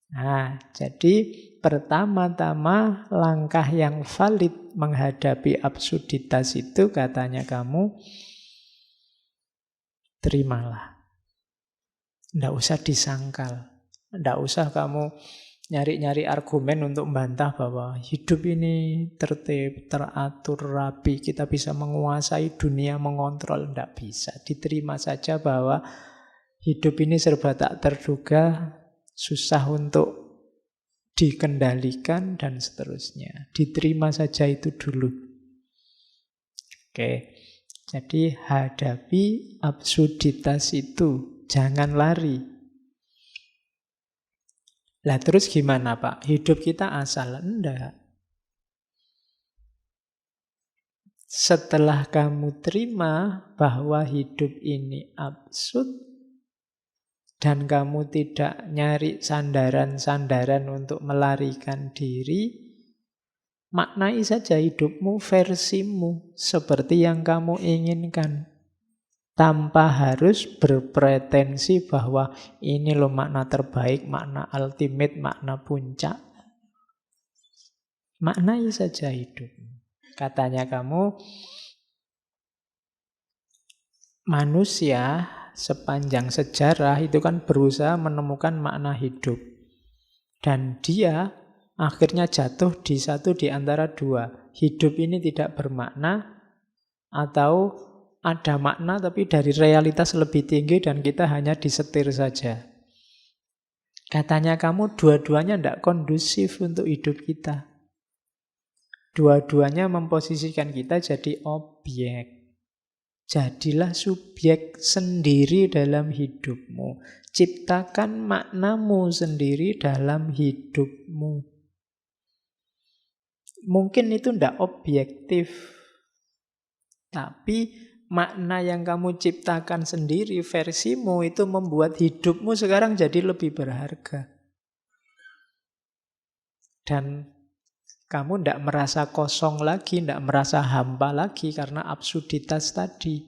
Nah, jadi pertama-tama langkah yang valid menghadapi absurditas itu katanya kamu, terimalah. Tidak usah disangkal. Tidak usah kamu nyari-nyari argumen untuk membantah bahwa hidup ini tertib, teratur, rapi, kita bisa menguasai dunia, mengontrol. Tidak bisa. Diterima saja bahwa hidup ini serba tak terduga, susah untuk dikendalikan, dan seterusnya. Diterima saja itu dulu. Oke, jadi hadapi absurditas itu. Jangan lari. Lah terus gimana Pak? Hidup kita asal? Enggak. Setelah kamu terima bahwa hidup ini absurd dan kamu tidak nyari sandaran-sandaran untuk melarikan diri, maknai saja hidupmu versimu seperti yang kamu inginkan. Tanpa harus berpretensi bahwa ini loh makna terbaik, makna ultimate, makna puncak. Maknai saja hidup. Katanya kamu, manusia sepanjang sejarah itu kan berusaha menemukan makna hidup. Dan dia akhirnya jatuh di satu di antara dua. Hidup ini tidak bermakna, atau ada makna tapi dari realitas lebih tinggi dan kita hanya disetir saja. Katanya kamu dua-duanya tidak kondusif untuk hidup kita. Dua-duanya memposisikan kita jadi objek. Jadilah subjek sendiri dalam hidupmu. Ciptakan maknamu sendiri dalam hidupmu. Mungkin itu tidak objektif, tapi makna yang kamu ciptakan sendiri, versimu, itu membuat hidupmu sekarang jadi lebih berharga. Dan kamu tidak merasa kosong lagi, tidak merasa hampa lagi karena absurditas tadi.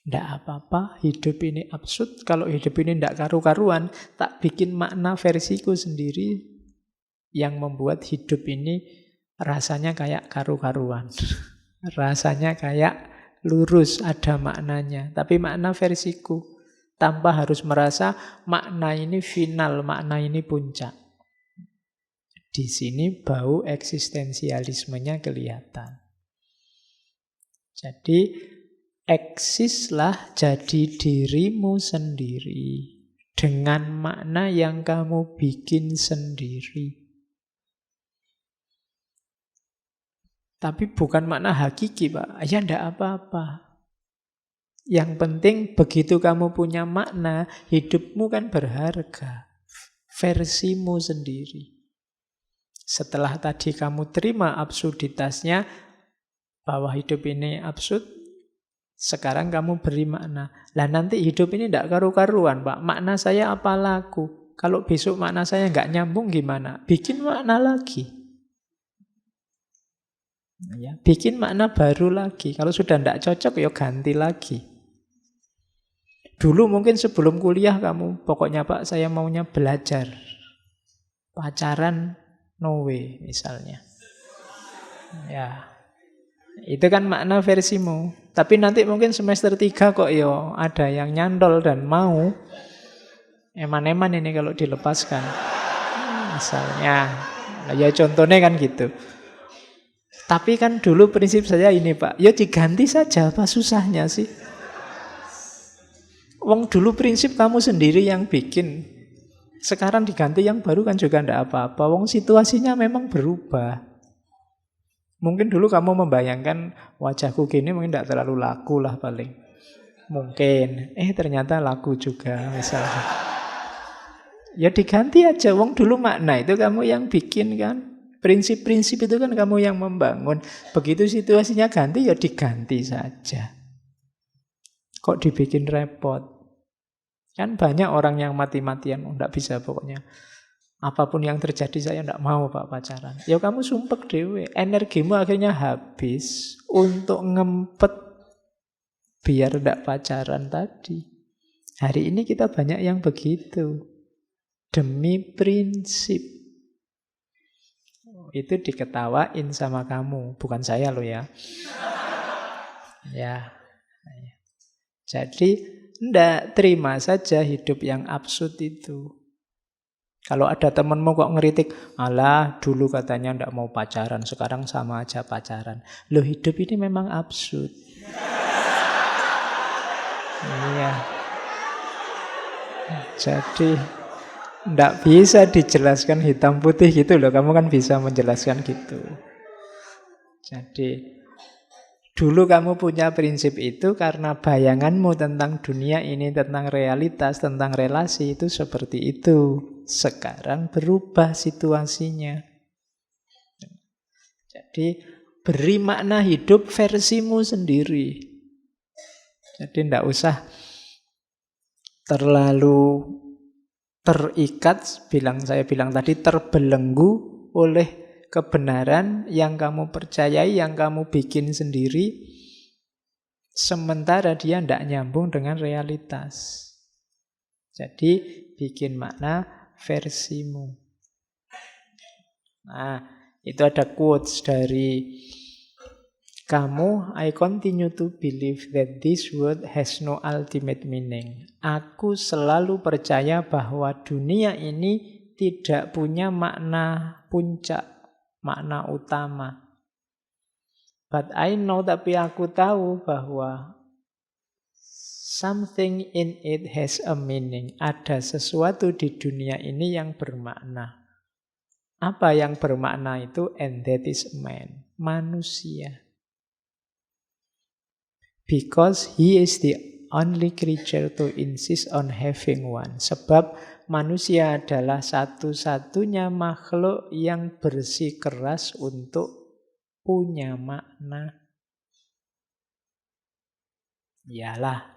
Tidak apa-apa, hidup ini absurd. Kalau hidup ini tidak karu-karuan, tak bikin makna versiku sendiri yang membuat hidup ini rasanya kayak karu-karuan. Rasanya kayak lurus, ada maknanya. Tapi makna versiku, tanpa harus merasa makna ini final, makna ini puncak. Di sini bau eksistensialismenya kelihatan. Jadi, eksislah jadi dirimu sendiri dengan makna yang kamu bikin sendiri. Tapi bukan makna hakiki, Pak. Ya ndak apa-apa. Yang penting begitu kamu punya makna, hidupmu kan berharga. Versimu sendiri. Setelah tadi kamu terima absurditasnya, bahwa hidup ini absurd, sekarang kamu beri makna. Lah nanti hidup ini tidak karu-karuan, Pak. Makna saya apa laku? Kalau besok makna saya nggak nyambung gimana? Bikin makna lagi. Ya, bikin makna baru lagi. Kalau sudah tidak cocok, ya ganti lagi. Dulu mungkin sebelum kuliah kamu, pokoknya Pak, saya maunya belajar. Pacaran, no way, misalnya. Ya, itu kan makna versimu. Tapi nanti mungkin semester 3 kok yo ada yang nyantol dan mau. Eman-eman ini kalau dilepaskan. Misalnya. Nah, ya contohnya kan gitu. Tapi kan dulu prinsip saya ini Pak. Ya diganti saja, apa susahnya sih? Wong dulu prinsip kamu sendiri yang bikin. Sekarang diganti yang baru kan juga tidak apa-apa. Wong situasinya memang berubah. Mungkin dulu kamu membayangkan wajahku gini mungkin tidak terlalu laku lah paling. Mungkin. Ternyata laku juga misalnya. Ya diganti aja. Wong dulu makna itu kamu yang bikin kan. Prinsip-prinsip itu kan kamu yang membangun. Begitu situasinya ganti ya diganti saja. Kok dibikin repot? Kan banyak orang yang mati-matian. Tidak bisa pokoknya. Apapun yang terjadi saya tidak mau Pak pacaran. Ya kamu sumpek dewe. Energimu akhirnya habis untuk ngempet biar tidak pacaran tadi. Hari ini kita banyak yang begitu. Demi prinsip. Itu diketawain sama kamu. Bukan saya loh ya. Ya. Jadi ndak terima saja hidup yang absurd itu. Kalau ada temenmu kok ngeritik, alah dulu katanya ndak mau pacaran, sekarang sama aja pacaran. Loh hidup ini memang absurd. Iya. Jadi ndak bisa dijelaskan hitam putih gitu loh. Kamu kan bisa menjelaskan gitu. Jadi dulu kamu punya prinsip itu karena bayanganmu tentang dunia ini, tentang realitas, tentang relasi itu seperti itu. Sekarang berubah situasinya. Jadi beri makna hidup versimu sendiri. Jadi tidak usah terlalu terikat, saya bilang tadi terbelenggu oleh kebenaran yang kamu percayai, yang kamu bikin sendiri, sementara dia tidak nyambung dengan realitas. Jadi bikin makna versimu. Nah, itu ada quotes dari kamu. I continue to believe that this world has no ultimate meaning. Aku selalu percaya bahwa dunia ini tidak punya makna puncak, makna utama. But I know, tapi aku tahu bahwa something in it has a meaning. Ada sesuatu di dunia ini yang bermakna. Apa yang bermakna itu? And that is man. Manusia. Because he is the only creature to insist on having one. Sebab manusia adalah satu-satunya makhluk yang bersikeras untuk punya makna. Iyalah.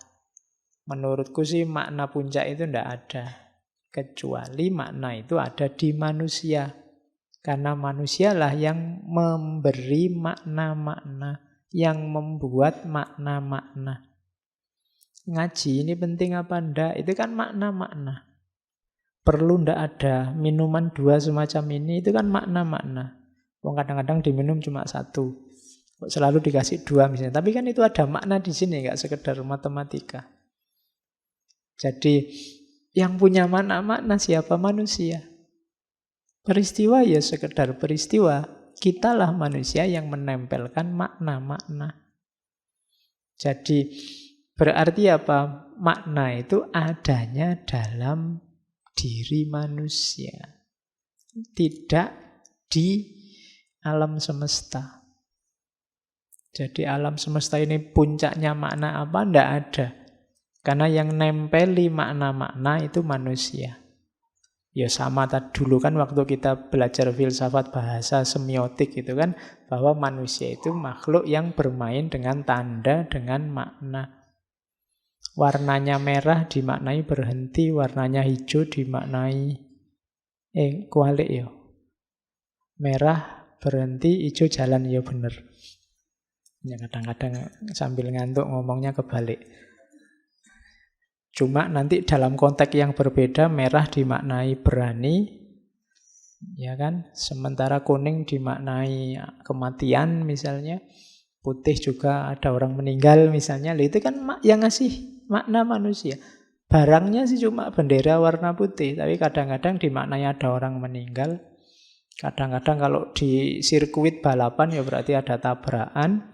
Menurutku sih makna puncak itu tidak ada. Kecuali makna itu ada di manusia. Karena manusialah yang memberi makna-makna. Yang membuat makna-makna. ngaji ini penting apa ndak, itu kan makna-makna. Perlu ndak ada minuman 2 semacam ini, itu kan makna-makna. Wong kadang-kadang diminum cuma 1. Kok selalu dikasih 2 misalnya. Tapi kan itu ada makna di sini, nggak sekedar matematika. Jadi yang punya makna-makna siapa? Manusia. Peristiwa ya sekedar peristiwa. Kitalah manusia yang menempelkan makna-makna. Jadi berarti apa? Makna itu adanya dalam diri manusia. Tidak di alam semesta. Jadi alam semesta ini puncaknya makna apa? Tidak ada. Karena yang nempeli makna-makna itu manusia. Ya sama tadi dulu kan waktu kita belajar filsafat bahasa semiotik itu kan, bahwa manusia itu makhluk yang bermain dengan tanda, dengan makna. Warnanya merah dimaknai berhenti, warnanya hijau dimaknai kualik ya. Merah berhenti, hijau jalan ya bener. Ya kadang-kadang sambil ngantuk ngomongnya kebalik. Cuma nanti dalam konteks yang berbeda, merah dimaknai berani, ya kan? Sementara kuning dimaknai kematian misalnya, putih juga ada orang meninggal misalnya. Itu kan yang ngasih makna manusia. Barangnya sih cuma bendera warna putih, tapi kadang-kadang dimaknai ada orang meninggal. Kadang-kadang kalau di sirkuit balapan ya berarti ada tabrakan.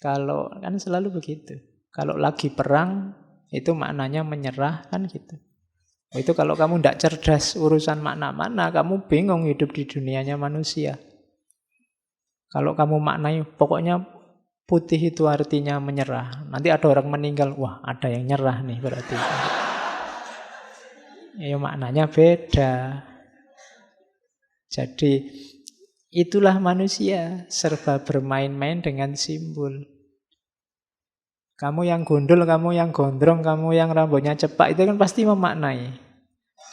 Kalau kan selalu begitu. Kalau lagi perang itu maknanya menyerah kan gitu. Itu kalau kamu tidak cerdas urusan makna-makna, kamu bingung hidup di dunianya manusia. Kalau kamu maknai pokoknya putih itu artinya menyerah. Nanti ada orang meninggal, wah ada yang nyerah nih berarti. Ya maknanya beda. Jadi itulah manusia, serba bermain-main dengan simbol. Kamu yang gundul, kamu yang gondrong, kamu yang rambutnya cepak, itu kan pasti memaknai.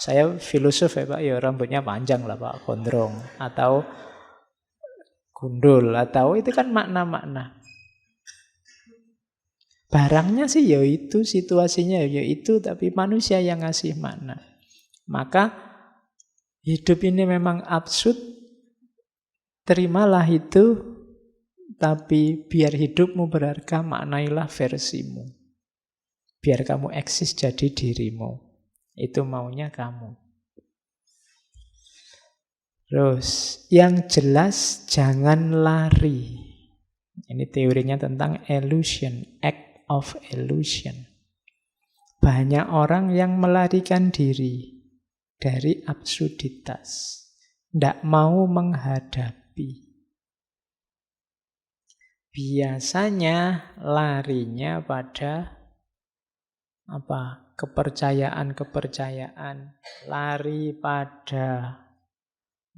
Saya filosof ya Pak, ya rambutnya panjang lah Pak, gondrong. Atau gundul, atau itu kan makna-makna. Barangnya sih ya itu, situasinya ya itu, tapi manusia yang ngasih makna. Maka hidup ini memang absurd, terimalah itu, tapi biar hidupmu berharga, maknailah versimu. Biar kamu eksis jadi dirimu. Itu maunya kamu. Terus, yang jelas jangan lari. Ini teorinya tentang illusion, act of illusion. Banyak orang yang melarikan diri dari absurditas. Tidak mau menghadapi. Biasanya larinya pada kepercayaan-kepercayaan, lari pada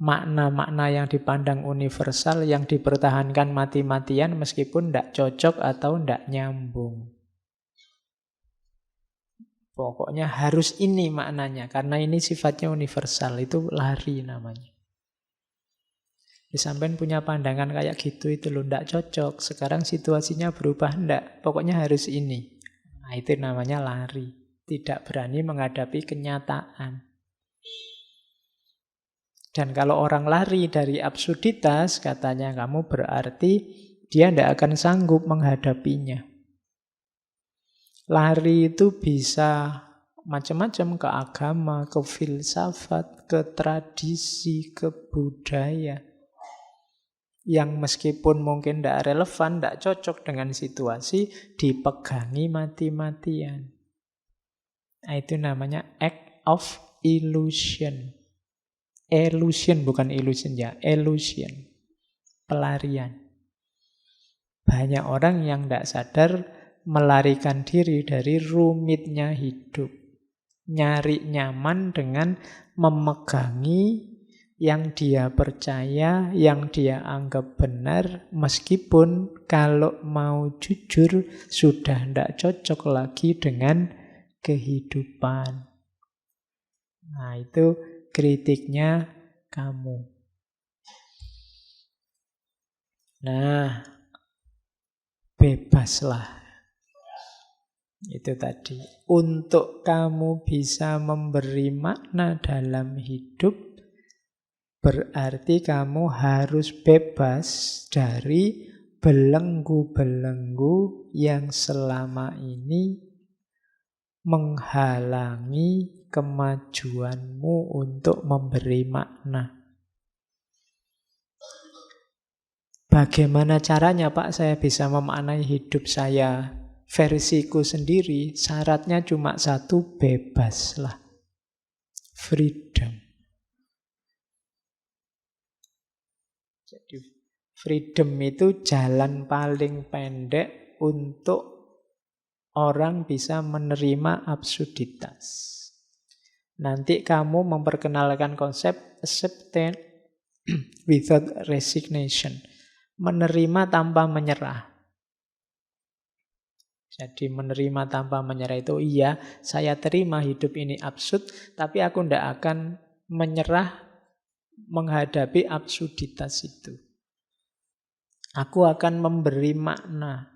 makna-makna yang dipandang universal, yang dipertahankan mati-matian meskipun tidak cocok atau tidak nyambung. Pokoknya harus ini maknanya, karena ini sifatnya universal, itu lari namanya. Sampean punya pandangan kayak gitu itu loh, ndak cocok. Sekarang situasinya berubah, ndak. Pokoknya harus ini. Nah, itu namanya lari. Tidak berani menghadapi kenyataan. Dan kalau orang lari dari absurditas, katanya kamu berarti dia ndak akan sanggup menghadapinya. Lari itu bisa macam-macam, ke agama, ke filsafat, ke tradisi, ke budaya. Yang meskipun mungkin tidak relevan, tidak cocok dengan situasi, dipegangi mati-matian. Nah, itu namanya act of illusion. Illusion bukan illusion ya, illusion. Pelarian. Banyak orang yang tidak sadar melarikan diri dari rumitnya hidup. Nyari nyaman dengan memegangi yang dia percaya, yang dia anggap benar, meskipun kalau mau jujur sudah tidak cocok lagi dengan kehidupan. Nah, itu kritiknya kamu. Nah, bebaslah. Itu tadi. Untuk kamu bisa memberi makna dalam hidup, berarti kamu harus bebas dari belenggu-belenggu yang selama ini menghalangi kemajuanmu untuk memberi makna. Bagaimana caranya, Pak, saya bisa memaknai hidup saya versiku sendiri? Syaratnya cuma satu, bebaslah. Freedom. Jadi freedom itu jalan paling pendek untuk orang bisa menerima absurditas. Nanti kamu memperkenalkan konsep acceptance without resignation. Menerima tanpa menyerah. Jadi menerima tanpa menyerah itu, iya, saya terima hidup ini absurd, tapi aku tidak akan menyerah menghadapi absurditas itu. Aku akan memberi makna.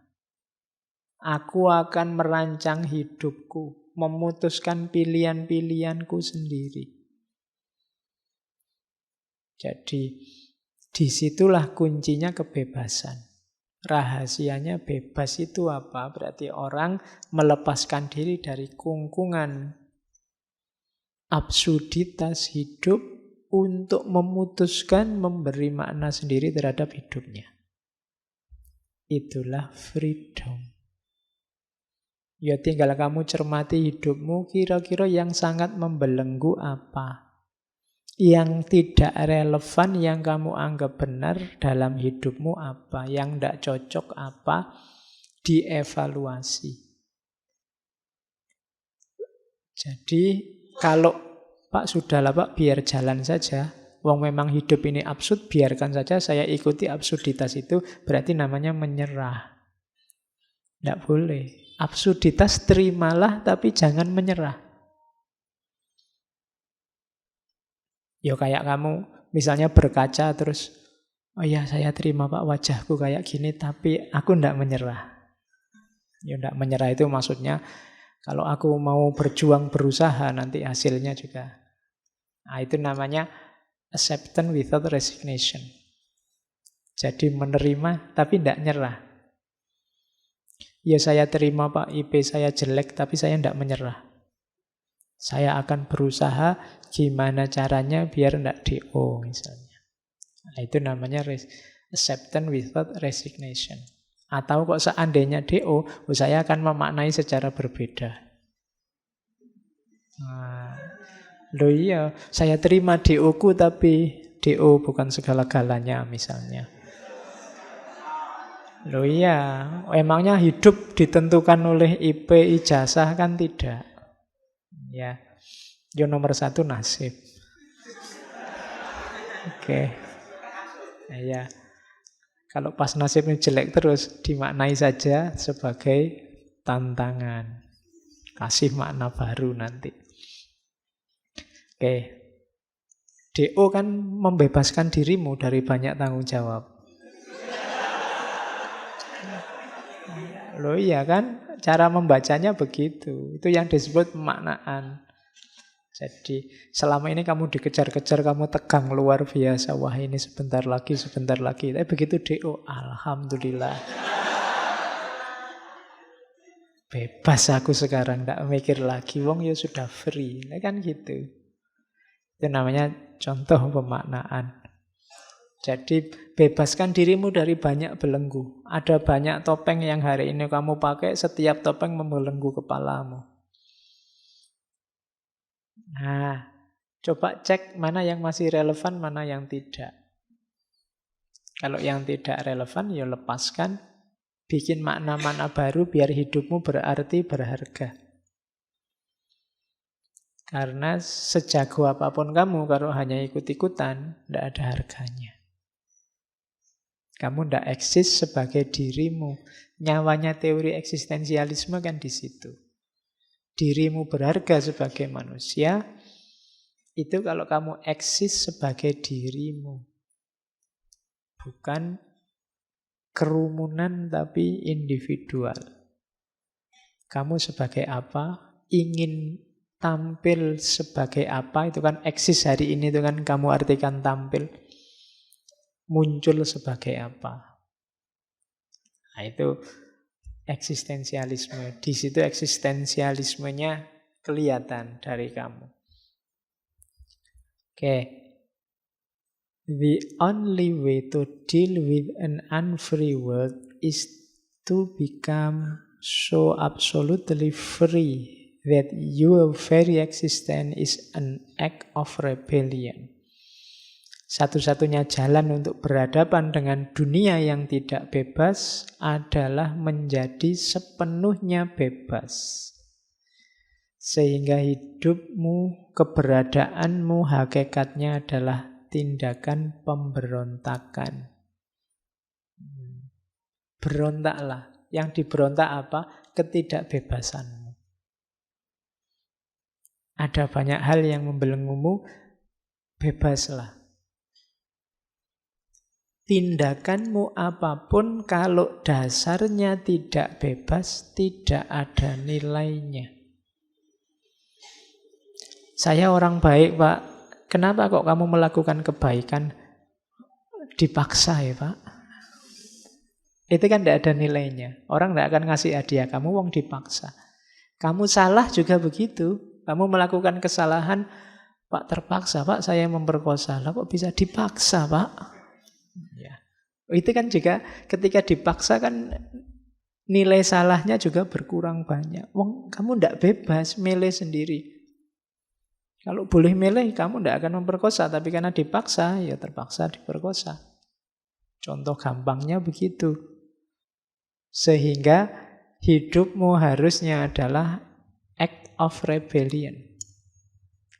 Aku akan merancang hidupku, memutuskan pilihan-pilihanku sendiri. Jadi disitulah kuncinya kebebasan. Rahasianya bebas itu apa? Berarti orang melepaskan diri dari kungkungan absurditas hidup untuk memutuskan memberi makna sendiri terhadap hidupnya. Itulah freedom. Ya tinggal kamu cermati hidupmu, kira-kira yang sangat membelenggu apa? Yang tidak relevan, yang kamu anggap benar dalam hidupmu apa? Yang tidak cocok apa? Dievaluasi. Jadi kalau Pak sudahlah Pak, biar jalan saja. Wong memang hidup ini absurd, biarkan saja saya ikuti absurditas itu, berarti namanya menyerah. Tidak boleh. Absurditas terimalah, tapi jangan menyerah. Ya kayak kamu misalnya berkaca terus, oh ya saya terima Pak wajahku kayak gini, tapi aku tidak menyerah. Ya tidak menyerah itu maksudnya kalau aku mau berjuang berusaha nanti hasilnya juga. Nah, itu namanya acceptance without resignation. Jadi menerima tapi tidak nyerah. Ya saya terima Pak IP saya jelek tapi saya tidak menyerah. Saya akan berusaha gimana caranya biar tidak DO misalnya. Nah, itu namanya acceptance without resignation. Atau kok seandainya DO, saya akan memaknai secara berbeda. Nah, loh iya, saya terima DO-ku tapi DO bukan segala-galanya misalnya. Loh iya, emangnya hidup ditentukan oleh IP ijazah kan tidak. Ya, yang nomor satu nasib. Oke. Nah, ya. Kalau pas nasibnya jelek terus, dimaknai saja sebagai tantangan. Kasih makna baru nanti. Oke. DO kan membebaskan dirimu dari banyak tanggung jawab. Loh iya kan? Cara membacanya begitu. Itu yang disebut pemaknaan. Jadi selama ini kamu dikejar-kejar, kamu tegang luar biasa. Wah ini sebentar lagi, sebentar lagi. Tapi begitu DO, alhamdulillah. Bebas aku sekarang, tidak mikir lagi. Wong ya sudah free. Nah, kan gitu. Itu namanya contoh pemaknaan. Jadi bebaskan dirimu dari banyak belenggu. Ada banyak topeng yang hari ini kamu pakai, setiap topeng membelenggu kepalamu. Nah, coba cek mana yang masih relevan, mana yang tidak. Kalau yang tidak relevan, ya lepaskan. Bikin makna-makna baru biar hidupmu berarti, berharga. Karena sejago apapun kamu, kalau hanya ikut-ikutan, tidak ada harganya. Kamu tidak eksis sebagai dirimu. Nyawanya teori eksistensialisme kan di situ. Dirimu berharga sebagai manusia, itu kalau kamu eksis sebagai dirimu. Bukan kerumunan tapi individual. Kamu sebagai apa? Ingin tampil sebagai apa? Itu kan eksis hari ini, itu kan kamu artikan tampil. Muncul sebagai apa? Nah, itu eksistensialisme. Di situ eksistensialismenya kelihatan dari kamu. Oke. The only way to deal with an unfree world is to become so absolutely free that your very existence is an act of rebellion. Satu-satunya jalan untuk berhadapan dengan dunia yang tidak bebas adalah menjadi sepenuhnya bebas. Sehingga hidupmu, keberadaanmu, hakikatnya adalah tindakan pemberontakan. Berontaklah. Yang diberontak apa? Ketidakbebasanmu. Ada banyak hal yang membelenggumu, bebaslah. Tindakanmu apapun kalau dasarnya tidak bebas, tidak ada nilainya. Saya orang baik, Pak. Kenapa kok kamu melakukan kebaikan? Dipaksa ya, Pak. Itu kan tidak ada nilainya. Orang tidak akan ngasih hadiah kamu, wong dipaksa. Kamu salah juga begitu. Kamu melakukan kesalahan, Pak terpaksa, Pak saya memperkosa. Lah kok bisa dipaksa, Pak? Ya. Itu kan juga ketika dipaksa kan nilai salahnya juga berkurang banyak. Wong kamu tidak bebas, milih sendiri. Kalau boleh milih, kamu tidak akan memperkosa. Tapi karena dipaksa, ya terpaksa diperkosa. Contoh gampangnya begitu. Sehingga hidupmu harusnya adalah act of rebellion.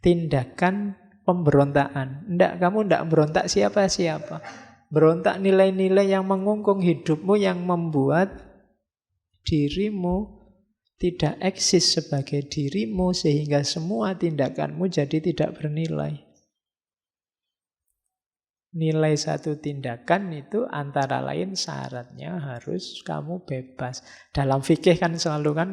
Tindakan pemberontakan. Kamu tidak berontak siapa-siapa. Berontak nilai-nilai yang mengungkung hidupmu, yang membuat dirimu tidak eksis sebagai dirimu, sehingga semua tindakanmu jadi tidak bernilai. Nilai satu tindakan itu antara lain syaratnya harus kamu bebas. Dalam fikih kan selalu kan,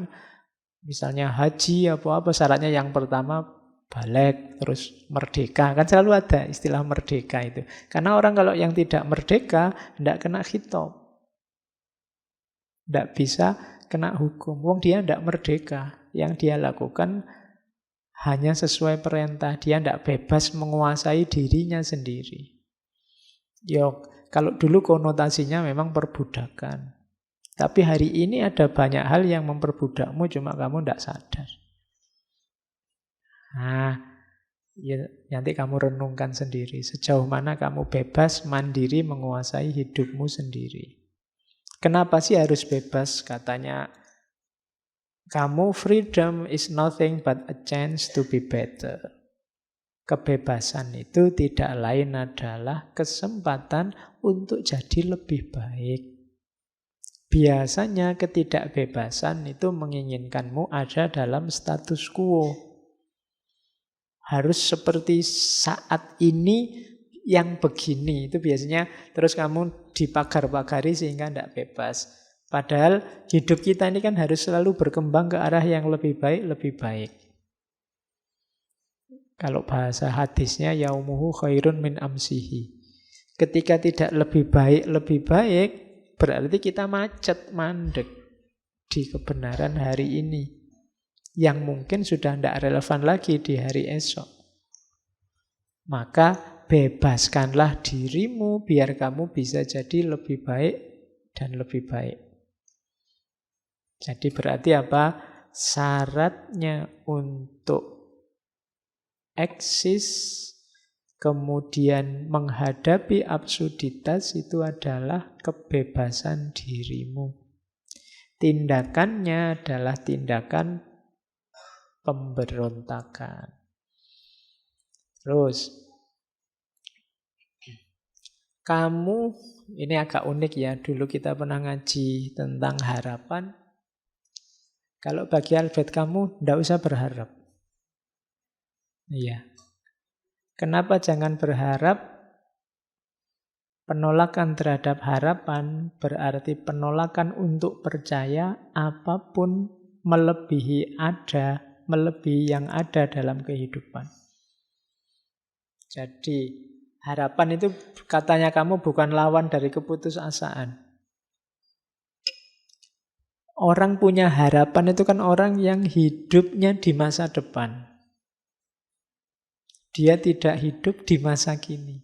misalnya haji apa-apa syaratnya yang pertama balik, terus merdeka. Kan selalu ada istilah merdeka itu. Karena orang kalau yang tidak merdeka, tidak kena khitab. Tidak bisa kena hukum. Wong dia tidak merdeka. Yang dia lakukan hanya sesuai perintah. Dia tidak bebas menguasai dirinya sendiri. Kalau dulu konotasinya memang perbudakan. Tapi hari ini ada banyak hal yang memperbudakmu, cuma kamu tidak sadar. Nah, ya, nanti kamu renungkan sendiri. Sejauh mana kamu bebas, mandiri, menguasai hidupmu sendiri. Kenapa sih harus bebas? Katanya, kamu freedom is nothing but a chance to be better. Kebebasan itu tidak lain adalah kesempatan untuk jadi lebih baik. Biasanya ketidakbebasan itu menginginkanmu ada dalam status quo. Harus seperti saat ini yang begini. Itu biasanya terus kamu dipagar-pagari sehingga tidak bebas. Padahal hidup kita ini kan harus selalu berkembang ke arah yang lebih baik, lebih baik. Kalau bahasa hadisnya, yaumuhu khairun min amsihi. Ketika tidak lebih baik, berarti kita macet, mandek di kebenaran hari ini. Yang mungkin sudah tidak relevan lagi di hari esok. Maka bebaskanlah dirimu biar kamu bisa jadi lebih baik dan lebih baik. Jadi berarti apa? Syaratnya untuk eksis, kemudian menghadapi absurditas itu adalah kebebasan dirimu. Tindakannya adalah tindakan pemberontakan. Terus, kamu, ini agak unik ya, dulu kita pernah ngaji tentang harapan. Kalau bagi Albert kamu, tidak usah berharap. Iya. Kenapa jangan berharap? Penolakan terhadap harapan berarti penolakan untuk percaya apapun melebihi yang ada dalam kehidupan. Jadi harapan itu katanya kamu bukan lawan dari keputusasaan. Orang punya harapan itu kan orang yang hidupnya di masa depan. Dia tidak hidup di masa kini.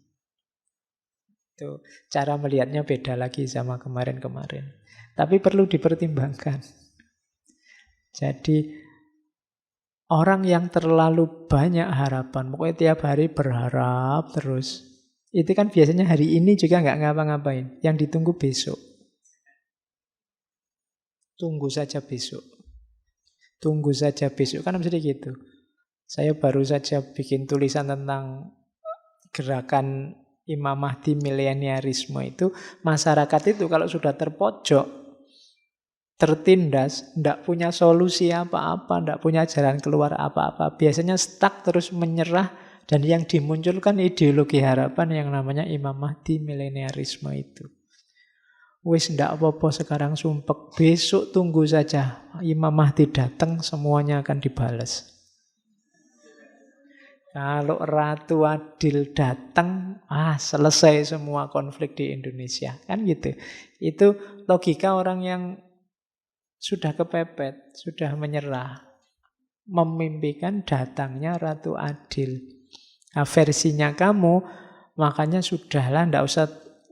Itu cara melihatnya beda lagi sama kemarin-kemarin. Tapi perlu dipertimbangkan. Jadi orang yang terlalu banyak harapan, pokoknya tiap hari berharap terus, itu kan biasanya hari ini juga nggak ngapa-ngapain. Yang ditunggu besok. Tunggu saja besok. Tunggu saja besok. Kan mesti gitu. Saya baru saja bikin tulisan tentang gerakan Imam Mahdi mileniarisme itu. Masyarakat itu kalau sudah terpojok, tertindas, tidak punya solusi apa-apa, tidak punya jalan keluar apa-apa. Biasanya stuck terus menyerah. Dan yang dimunculkan ideologi harapan yang namanya Imam Mahdi mileniarisme itu. Wis ndak apa-apa sekarang sumpek, besok tunggu saja Imam Mahdi datang, semuanya akan dibalas. Kalau Ratu Adil datang, selesai semua konflik di Indonesia. Kan gitu. Itu logika orang yang sudah kepepet, sudah menyerah. Memimpikan datangnya Ratu Adil. Nah, versinya kamu, makanya sudahlah, ndak usah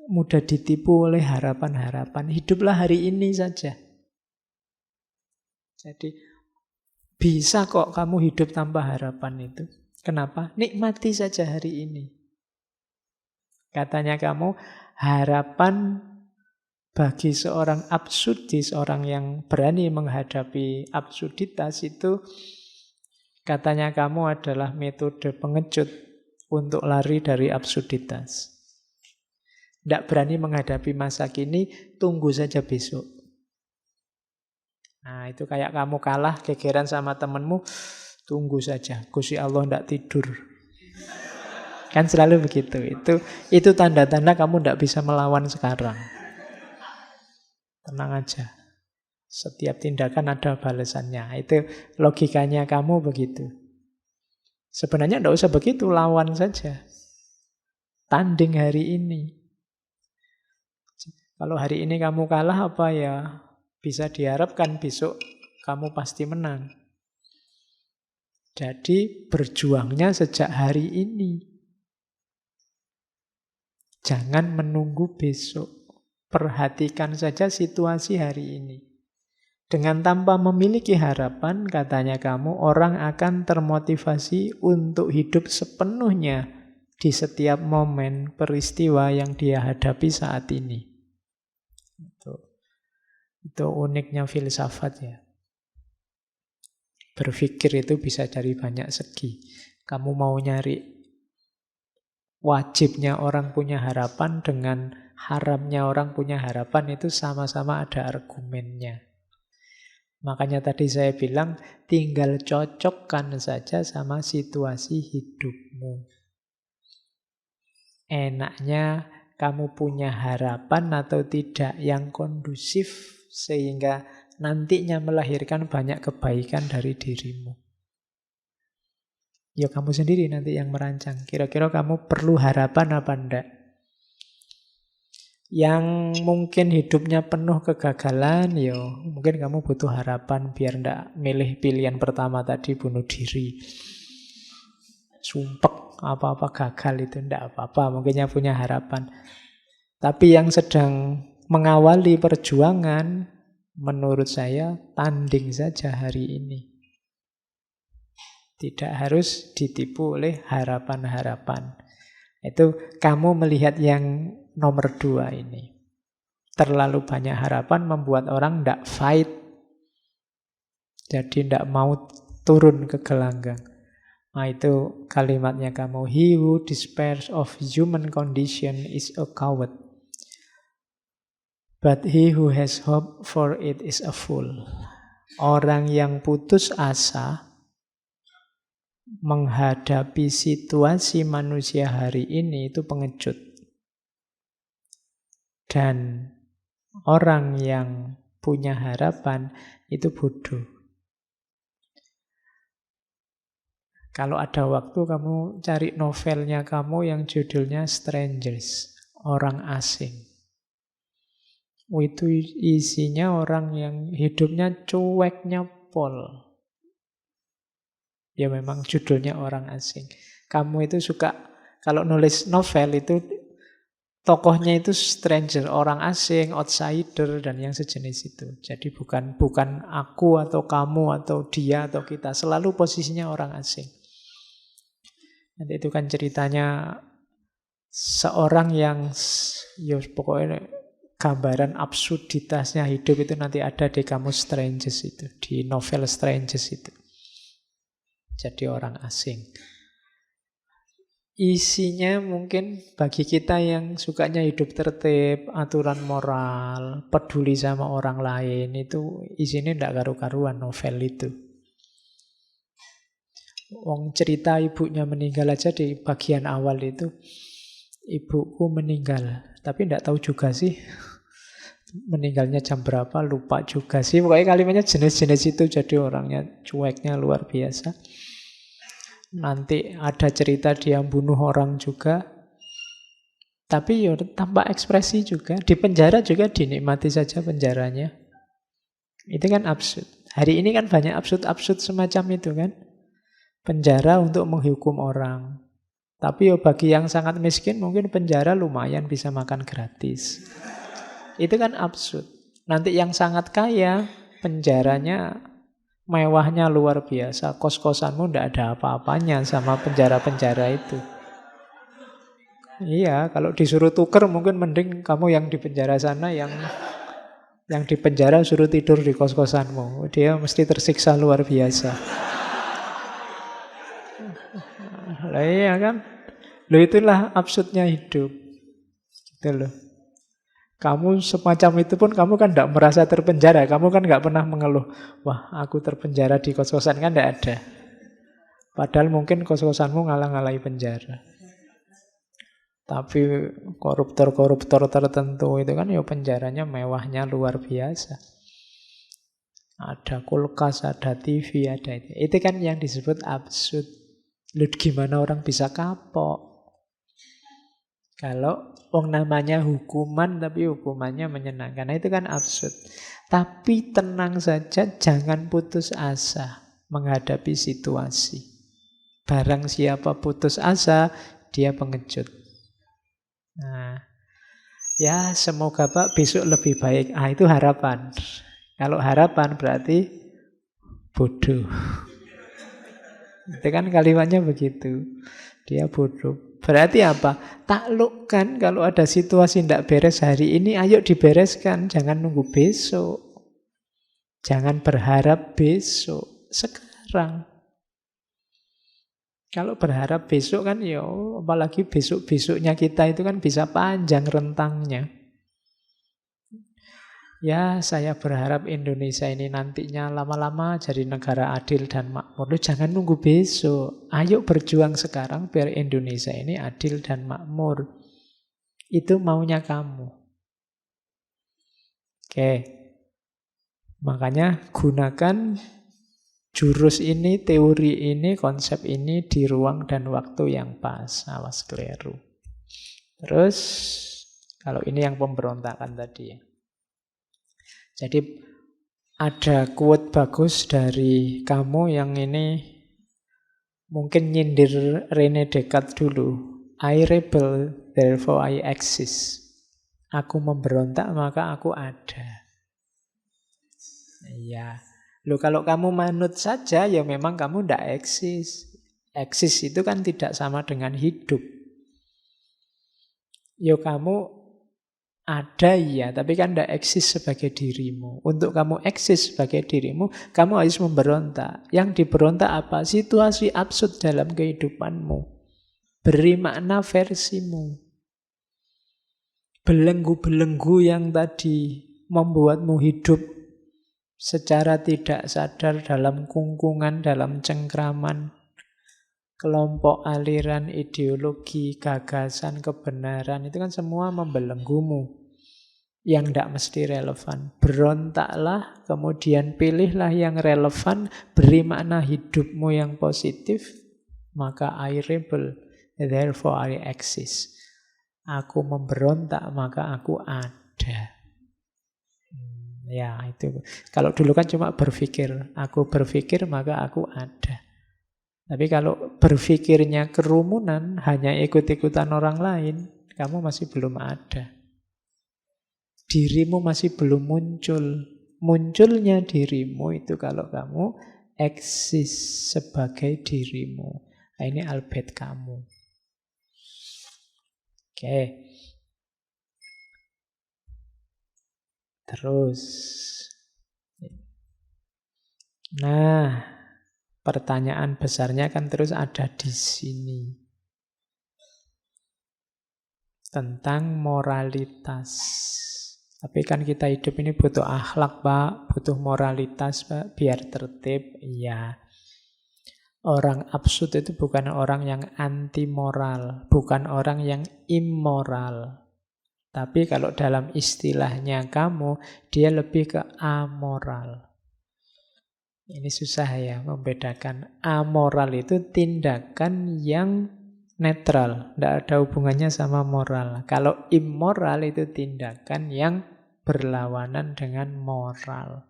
mudah ditipu oleh harapan-harapan. Hiduplah hari ini saja. Jadi bisa kok kamu hidup tanpa harapan itu. Kenapa? Nikmati saja hari ini. Katanya kamu, harapan bagi seorang absurdis, orang yang berani menghadapi absurditas itu, katanya kamu adalah metode pengecut untuk lari dari absurditas. Tidak berani menghadapi masa kini, tunggu saja besok. Nah, itu kayak kamu kalah, gegeran sama temenmu, tunggu saja. Gusti Allah tidak tidur. Kan selalu begitu. Itu tanda-tanda kamu tidak bisa melawan sekarang. Tenang aja. Setiap tindakan ada balasannya. Itu logikanya kamu begitu. Sebenarnya tidak usah begitu, lawan saja. Tanding hari ini. Kalau hari ini kamu kalah, apa ya bisa diharapkan besok kamu pasti menang. Jadi berjuangnya sejak hari ini. Jangan menunggu besok. Perhatikan saja situasi hari ini. Dengan tanpa memiliki harapan, katanya kamu, orang akan termotivasi untuk hidup sepenuhnya di setiap momen peristiwa yang dia hadapi saat ini. Itu uniknya filsafat ya. Berpikir itu bisa dari banyak segi. Kamu mau nyari wajibnya orang punya harapan dengan haramnya orang punya harapan, itu sama-sama ada argumennya. Makanya tadi saya bilang tinggal cocokkan saja sama situasi hidupmu. Enaknya kamu punya harapan atau tidak yang kondusif sehingga nantinya melahirkan banyak kebaikan dari dirimu. Ya kamu sendiri nanti yang merancang. Kira-kira kamu perlu harapan apa enggak? Yang mungkin hidupnya penuh kegagalan, ya mungkin kamu butuh harapan biar enggak milih pilihan pertama tadi, bunuh diri. Sumpek, apa-apa gagal itu enggak apa-apa, mungkinnya punya harapan. Tapi yang sedang mengawali perjuangan, menurut saya tanding saja hari ini. Tidak harus ditipu oleh harapan-harapan. Itu kamu melihat yang nomor 2 ini. Terlalu banyak harapan membuat orang tidak fight. Jadi tidak mau turun ke gelanggang. Nah itu kalimatnya kamu. He who despairs of human condition is a coward. But he who has hope for it is a fool. Orang yang putus asa menghadapi situasi manusia hari ini itu pengecut. Dan orang yang punya harapan itu bodoh. Kalau ada waktu kamu cari novelnya kamu yang judulnya Strangers, orang asing. Itu isinya orang yang hidupnya cueknya pol. Ya memang judulnya orang asing. Kamu itu suka, kalau nulis novel itu tokohnya itu stranger, orang asing, outsider, dan yang sejenis itu. Jadi bukan aku atau kamu atau dia atau kita. Selalu posisinya orang asing. Nanti itu kan ceritanya seorang yang, ya pokoknya gambaran absurditasnya hidup itu nanti ada di kamus Strangers itu, di novel Strangers itu. Jadi orang asing. Isinya mungkin bagi kita yang sukanya hidup tertib, aturan moral, peduli sama orang lain, itu isinya tidak karu-karuan novel itu. Wong cerita ibunya meninggal aja di bagian awal itu. Ibuku meninggal, tapi tidak tahu juga sih meninggalnya jam berapa, lupa juga sih. Pokoknya kalimatnya jenis-jenis itu, jadi orangnya cueknya luar biasa. Nanti ada cerita dia bunuh orang juga, tapi ya tanpa ekspresi juga. Di penjara juga dinikmati saja penjaranya. Itu kan absurd. Hari ini kan banyak absurd-absurd semacam itu kan. Penjara untuk menghukum orang. Tapi ya bagi yang sangat miskin mungkin penjara lumayan bisa makan gratis. Itu kan absurd. Nanti yang sangat kaya penjaranya mewahnya luar biasa. Kos-kosanmu tidak ada apa-apanya sama penjara-penjara itu. Iya, kalau disuruh tuker mungkin mending kamu yang di penjara sana, yang di penjara suruh tidur di kos-kosanmu. Dia mesti tersiksa luar biasa. Lah iya kan? Loh itulah absurdnya hidup. Gitu loh. Kamu semacam itu pun kamu kan tidak merasa terpenjara. Kamu kan nggak pernah mengeluh, wah aku terpenjara di kos-kosan, kan tidak ada. Padahal mungkin kos-kosanmu ngalah-ngalahi penjara. Tapi koruptor-koruptor tertentu itu kan ya penjaranya mewahnya luar biasa. Ada kulkas, ada TV, ada itu. Itu kan yang disebut absurd. Loh, gimana orang bisa kapok? Kalau namanya hukuman tapi hukumannya menyenangkan. Nah, itu kan absurd. Tapi tenang saja, jangan putus asa menghadapi situasi. Barang siapa putus asa, dia pengecut. Nah, ya semoga Pak besok lebih baik. Ah, itu harapan. Kalau harapan berarti bodoh. Itu kan kalimatnya begitu. Dia bodoh. Berarti apa? Taklukkan kalau ada situasi tidak beres hari ini, ayo dibereskan. Jangan nunggu besok. Jangan berharap besok. Sekarang. Kalau berharap besok kan ya, apalagi besok-besoknya kita itu kan bisa panjang rentangnya. Ya, saya berharap Indonesia ini nantinya lama-lama jadi negara adil dan makmur. Loh, jangan nunggu besok. Ayo berjuang sekarang biar Indonesia ini adil dan makmur. Itu maunya kamu. Oke. Makanya gunakan jurus ini, teori ini, konsep ini di ruang dan waktu yang pas. Awas keliru. Terus, kalau ini yang pemberontakan tadi ya. Jadi ada quote bagus dari kamu yang ini mungkin nyindir René Descartes dulu. I rebel, therefore I exist. Aku memberontak, maka aku ada. Iya. Loh, kalau kamu manut saja, ya memang kamu tidak eksis. Eksis itu kan tidak sama dengan hidup. Yo kamu ada ya, tapi kan tidak eksis sebagai dirimu. Untuk kamu eksis sebagai dirimu, kamu harus memberontak. Yang diberontak apa? Situasi absurd dalam kehidupanmu. Beri makna versimu. Belenggu-belenggu yang tadi membuatmu hidup secara tidak sadar dalam kungkungan, dalam cengkraman, kelompok aliran, ideologi, gagasan, kebenaran, itu kan semua membelenggumu yang tidak mesti relevan. Berontaklah, kemudian pilihlah yang relevan, beri makna hidupmu yang positif, maka I rebel, therefore I exist. Aku memberontak, maka aku ada. Ya, itu. Kalau dulu kan cuma berpikir, aku berpikir maka aku ada. Tapi kalau berpikirnya kerumunan, hanya ikut-ikutan orang lain, kamu masih belum ada. Dirimu masih belum muncul. Munculnya dirimu itu kalau kamu eksis sebagai dirimu. Nah, ini Albert kamu. Oke. Terus. Nah, pertanyaan besarnya kan terus ada di sini. Tentang moralitas. Tapi kan kita hidup ini butuh akhlak, Pak. Butuh moralitas, Pak. Biar tertib. Iya. Orang absurd itu bukan orang yang anti moral. Bukan orang yang immoral. Tapi kalau dalam istilahnya kamu, dia lebih ke amoral. Ini susah ya membedakan. Amoral itu tindakan yang netral, tidak ada hubungannya sama moral. Kalau immoral itu tindakan yang berlawanan dengan moral.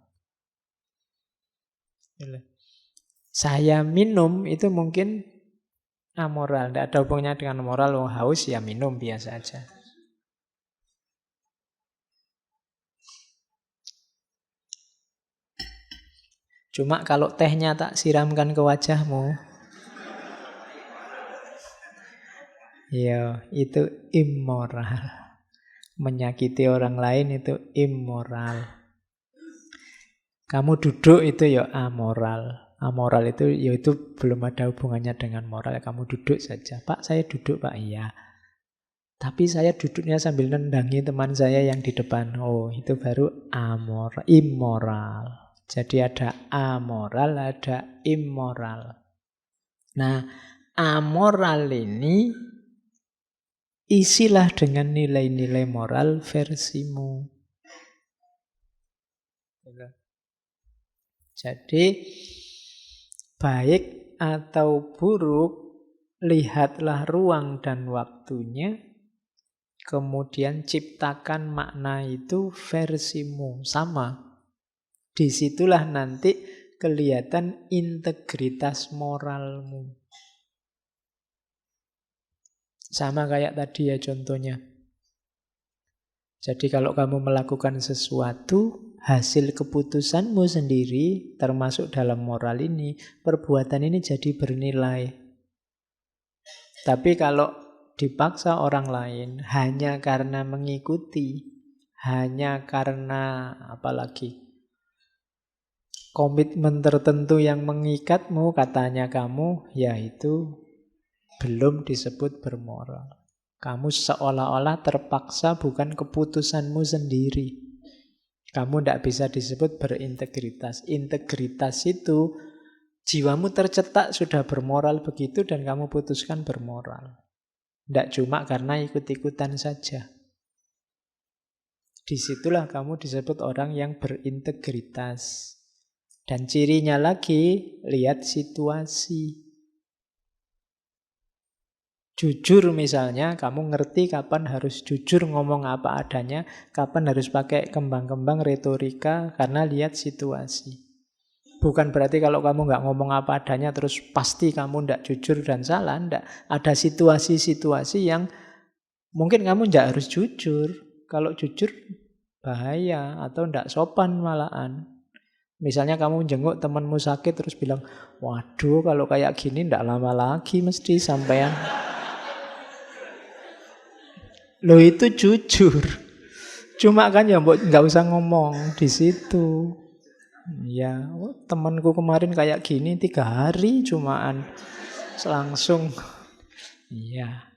Saya minum itu mungkin amoral, tidak ada hubungannya dengan moral. Oh, haus ya minum biasa aja. Cuma kalau tehnya tak siramkan ke wajahmu, ya itu immoral. Menyakiti orang lain itu immoral. Kamu duduk itu ya amoral. Amoral itu ya itu belum ada hubungannya dengan moral. Kamu duduk saja. Pak, saya duduk, Pak. Iya. Tapi saya duduknya sambil nendangi teman saya yang di depan. Oh, itu baru amoral, immoral. Jadi ada amoral, ada immoral. Nah, amoral ini isilah dengan nilai-nilai moral versimu. Jadi, baik atau buruk, lihatlah ruang dan waktunya, kemudian ciptakan makna itu versimu. Sama. Disitulah nanti kelihatan integritas moralmu. Sama kayak tadi ya contohnya. Jadi kalau kamu melakukan sesuatu, hasil keputusanmu sendiri, termasuk dalam moral ini, perbuatan ini jadi bernilai. Tapi kalau dipaksa orang lain, hanya karena mengikuti, hanya karena apalagi komitmen tertentu yang mengikatmu, katanya kamu, ya itu belum disebut bermoral. Kamu seolah-olah terpaksa, bukan keputusanmu sendiri. Kamu tidak bisa disebut berintegritas. Integritas itu jiwamu tercetak sudah bermoral begitu dan kamu putuskan bermoral. Tidak cuma karena ikut-ikutan saja. Disitulah kamu disebut orang yang berintegritas. Dan cirinya lagi, lihat situasi. Jujur misalnya, kamu ngerti kapan harus jujur ngomong apa adanya, kapan harus pakai kembang-kembang retorika, karena lihat situasi. Bukan berarti kalau kamu nggak ngomong apa adanya, terus pasti kamu nggak jujur dan salah. Nggak. Ada situasi-situasi yang mungkin kamu nggak harus jujur. Kalau jujur, bahaya atau nggak sopan malahan. Misalnya kamu jenguk temanmu sakit terus bilang, waduh kalau kayak gini ndak lama lagi mesti sampean. Loh itu jujur. Cuma kan ya nggak usah ngomong di situ. Ya, temanku kemarin kayak gini 3 hari cumaan langsung. Iya.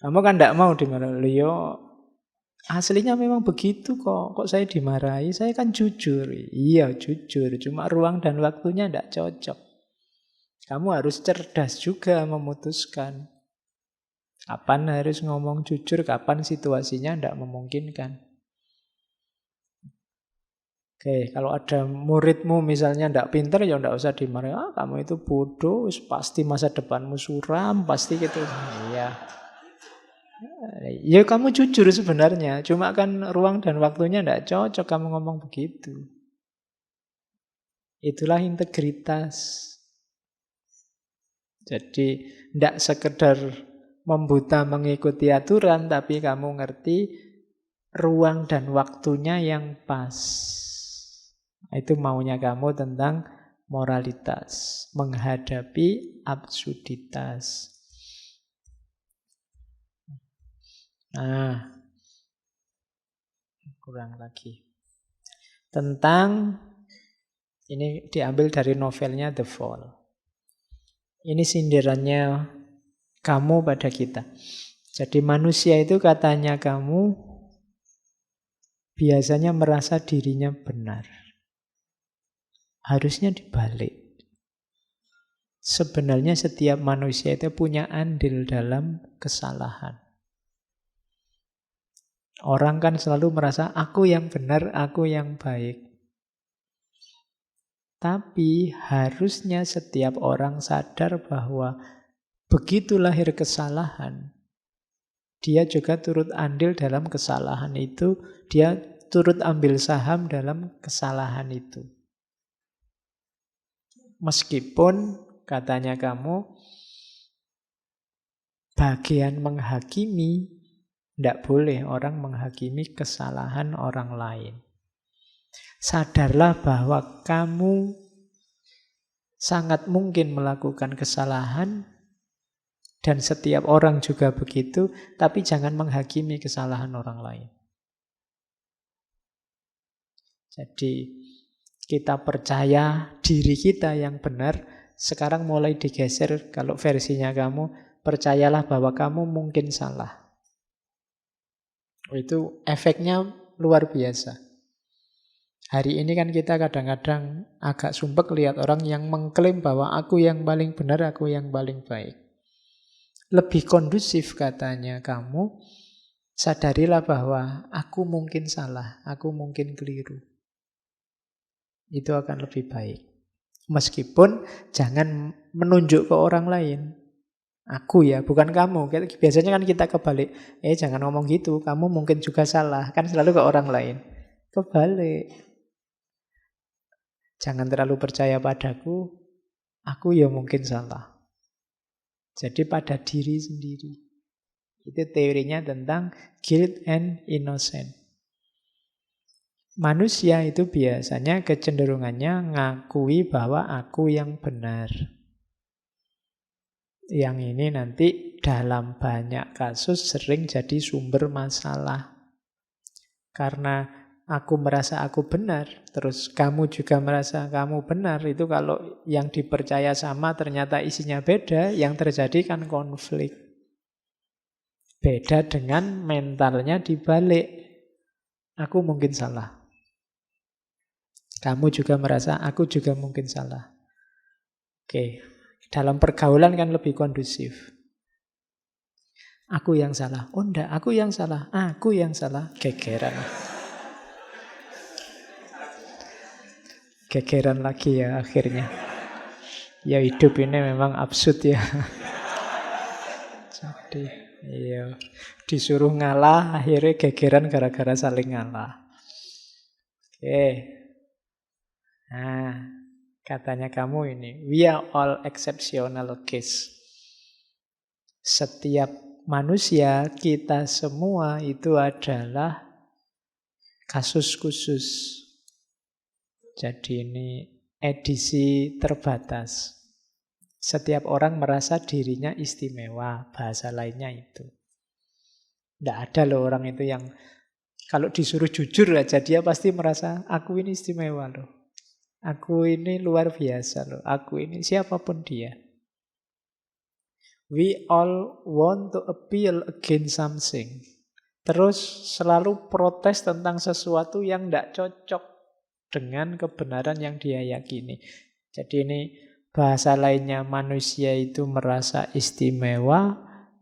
Kamu kan ndak mau dimarahi. Leo aslinya memang begitu kok. Kok saya dimarahi? Saya kan jujur. Iya, jujur. Cuma ruang dan waktunya tidak cocok. Kamu harus cerdas juga memutuskan. Kapan harus ngomong jujur, kapan situasinya tidak memungkinkan. Oke, kalau ada muridmu misalnya ndak pinter ya ndak usah dimarahi. Ah, kamu itu bodoh, pasti masa depanmu suram, pasti gitu. Iya. Ya kamu jujur sebenarnya, cuma kan ruang dan waktunya ndak cocok kamu ngomong begitu. Itulah integritas. Jadi ndak sekedar membuta mengikuti aturan, tapi kamu ngerti ruang dan waktunya yang pas. Itu maunya kamu tentang moralitas, menghadapi absurditas. Nah, kurang lagi. Tentang, ini diambil dari novelnya The Fall. Ini sindirannya kamu pada kita. Jadi manusia itu katanya kamu biasanya merasa dirinya benar. Harusnya dibalik. Sebenarnya setiap manusia itu punya andil dalam kesalahan. Orang kan selalu merasa aku yang benar, aku yang baik. Tapi harusnya setiap orang sadar bahwa begitu lahir kesalahan, dia juga turut andil dalam kesalahan itu, dia turut ambil saham dalam kesalahan itu. Meskipun katanya kamu bagian menghakimi, tidak boleh orang menghakimi kesalahan orang lain. Sadarlah bahwa kamu sangat mungkin melakukan kesalahan dan setiap orang juga begitu, tapi jangan menghakimi kesalahan orang lain. Jadi kita percaya diri kita yang benar, sekarang mulai digeser kalau versinya kamu, percayalah bahwa kamu mungkin salah. Itu efeknya luar biasa. Hari ini kan kita kadang-kadang agak sumpek lihat orang yang mengklaim bahwa aku yang paling benar, aku yang paling baik. Lebih kondusif katanya kamu, sadarilah bahwa aku mungkin salah, aku mungkin keliru. Itu akan lebih baik. Meskipun jangan menunjuk ke orang lain. Aku ya, bukan kamu. Biasanya kan kita kebalik. Jangan ngomong gitu, kamu mungkin juga salah. Kan selalu ke orang lain. Kebalik. Jangan terlalu percaya padaku, aku ya mungkin salah. Jadi pada diri sendiri. Itu teorinya tentang guilt and innocence. Manusia itu biasanya kecenderungannya ngakui bahwa aku yang benar. Yang ini nanti dalam banyak kasus sering jadi sumber masalah. Karena aku merasa aku benar, terus kamu juga merasa kamu benar, itu kalau yang dipercaya sama ternyata isinya beda, yang terjadi kan konflik. Beda dengan mentalnya dibalik. Aku mungkin salah. Kamu juga merasa aku juga mungkin salah. Oke, dalam pergaulan kan lebih kondusif. Aku yang salah. Oh enggak, aku yang salah. Aku yang salah. Gegeran. Gegeran lagi ya akhirnya. Ya hidup ini memang absurd ya. Jadi iya, disuruh ngalah akhirnya gegeran gara-gara saling ngalah. Oke. Nah, katanya kamu ini, we are all exceptional case. Setiap manusia, kita semua itu adalah kasus khusus. Jadi ini edisi terbatas. Setiap orang merasa dirinya istimewa, bahasa lainnya itu. Tidak ada loh orang itu yang kalau disuruh jujur aja dia pasti merasa aku ini istimewa loh. Aku ini luar biasa loh. Aku ini siapapun dia. We all want to appeal against something. Terus selalu protes tentang sesuatu yang tidak cocok dengan kebenaran yang dia yakini. Jadi ini bahasa lainnya, manusia itu merasa istimewa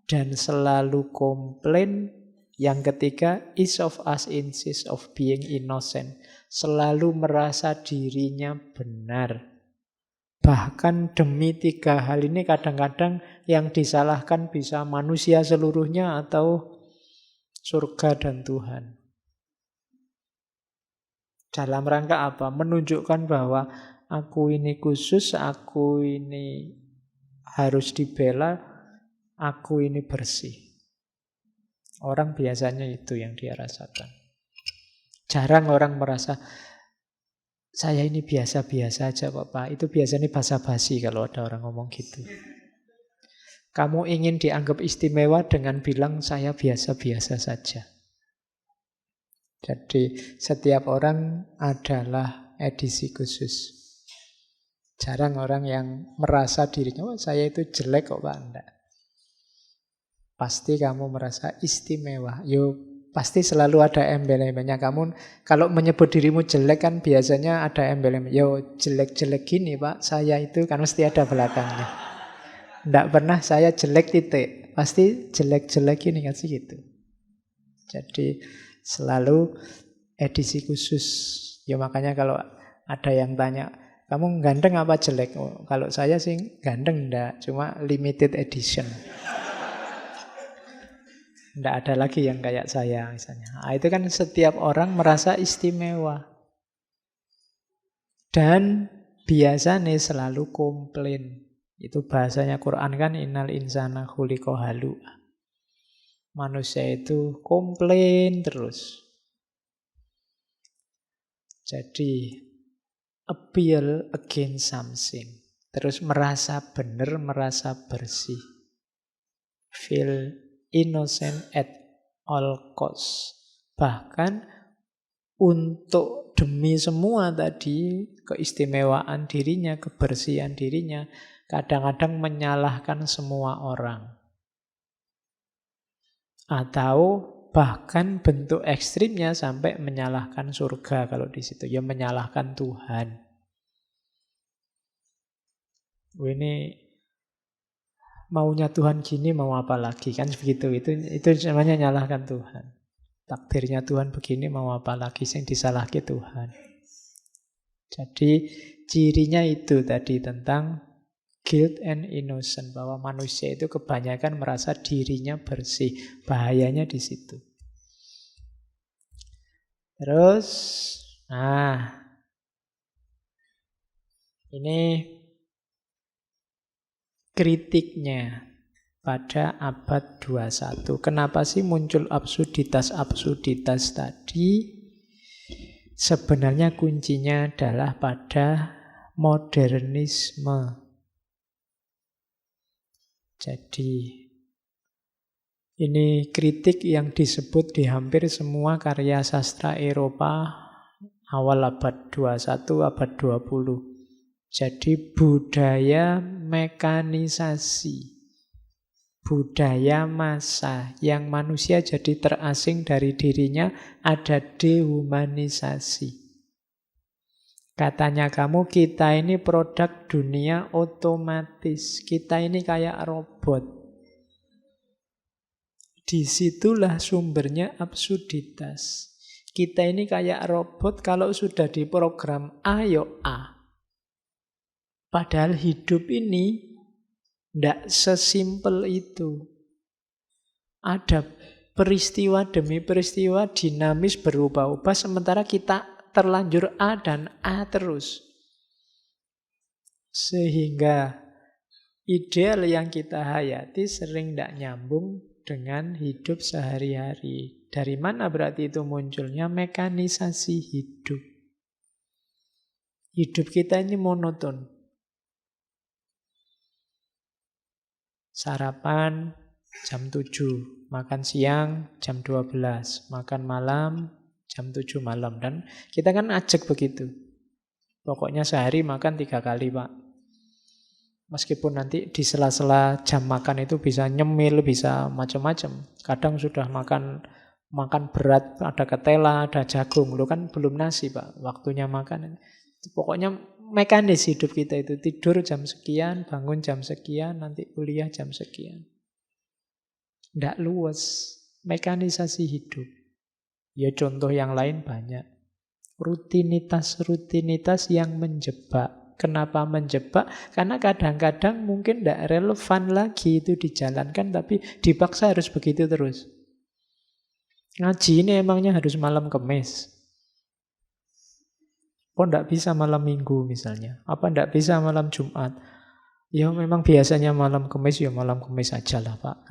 dan selalu komplain Yang ketiga, each of us insists of being innocent. Selalu merasa dirinya benar. Bahkan demi 3 hal ini kadang-kadang yang disalahkan bisa manusia seluruhnya atau surga dan Tuhan. Dalam rangka apa? Menunjukkan bahwa aku ini khusus, aku ini harus dibela, aku ini bersih. Orang biasanya itu yang dia rasakan. Jarang orang merasa, saya ini biasa-biasa aja kok Pak. Itu biasanya basa-basi kalau ada orang ngomong gitu. Kamu ingin dianggap istimewa dengan bilang saya biasa-biasa saja. Jadi setiap orang adalah edisi khusus. Jarang orang yang merasa dirinya, oh saya itu jelek kok Pak. Enggak. Pasti kamu merasa istimewa. Yo, pasti selalu ada embel-embelnya. Kamu kalau menyebut dirimu jelek kan biasanya ada embel-embel. Yo, jelek-jelek gini Pak, saya itu kan mesti ada belakangnya. Enggak pernah saya jelek titik. Pasti jelek-jelek ini kan sih gitu. Jadi selalu edisi khusus. Ya makanya kalau ada yang tanya, kamu ganteng apa jelek? Oh, kalau saya sih ganteng enggak, cuma limited edition. Enggak ada lagi yang kayak saya misalnya. Nah, itu kan setiap orang merasa istimewa. Dan biasanya selalu komplain. Itu bahasanya Quran kan, innal insana khuliqa halu'a. Manusia itu komplain terus. Jadi appeal against something. Terus merasa benar, merasa bersih. Feel innocent at all cost. Bahkan untuk demi semua tadi, keistimewaan dirinya, kebersihan dirinya, kadang-kadang menyalahkan semua orang. Atau bahkan bentuk ekstrimnya sampai menyalahkan surga kalau di situ. Ya menyalahkan Tuhan. Ini maunya Tuhan gini, mau apa lagi? Kan begitu. Itu namanya nyalahkan Tuhan. Takdirnya Tuhan begini, mau apa lagi? Yang disalahkan Tuhan. Jadi cirinya itu tadi tentang guilt and innocent, bahwa manusia itu kebanyakan merasa dirinya bersih. Bahayanya di situ. Terus, ini kritiknya pada abad 21. Kenapa sih muncul absurditas-absurditas tadi? Sebenarnya kuncinya adalah pada modernisme. Jadi ini kritik yang disebut di hampir semua karya sastra Eropa awal abad 21, abad 20. Jadi budaya mekanisasi, budaya massa yang manusia jadi terasing dari dirinya, ada dehumanisasi. Katanya kamu, kita ini produk dunia otomatis. Kita ini kayak robot. Disitulah sumbernya absurditas. Kita ini kayak robot, kalau sudah diprogram A, yo A. Padahal hidup ini tidak sesimpel itu. Ada peristiwa demi peristiwa dinamis berubah-ubah, sementara kita terlanjur A dan A terus. Sehingga ideal yang kita hayati sering tidak nyambung dengan hidup sehari-hari. Dari mana berarti itu munculnya? Mekanisasi hidup. Hidup kita ini monoton. Sarapan jam 7, makan siang jam 12, makan malam jam 7 malam. Dan kita kan ajak begitu. Pokoknya sehari makan 3 kali, Pak. Meskipun nanti di sela-sela jam makan itu bisa nyemil, bisa macam-macam. Kadang sudah makan berat, ada ketela, ada jagung. Lu kan belum nasi, Pak. Waktunya makan. Pokoknya mekanis hidup kita itu. Tidur jam sekian, bangun jam sekian, nanti kuliah jam sekian. Nggak luwes. Mekanisasi hidup. Ya contoh yang lain banyak. Rutinitas-rutinitas yang menjebak. Kenapa menjebak? Karena kadang-kadang mungkin tidak relevan lagi itu dijalankan, tapi dipaksa harus begitu terus. Ngaji ini emangnya harus malam Kamis? Kok tidak bisa malam Minggu misalnya? Apa tidak bisa malam Jumat? Ya memang biasanya malam Kamis, ya malam Kamis aja lah Pak.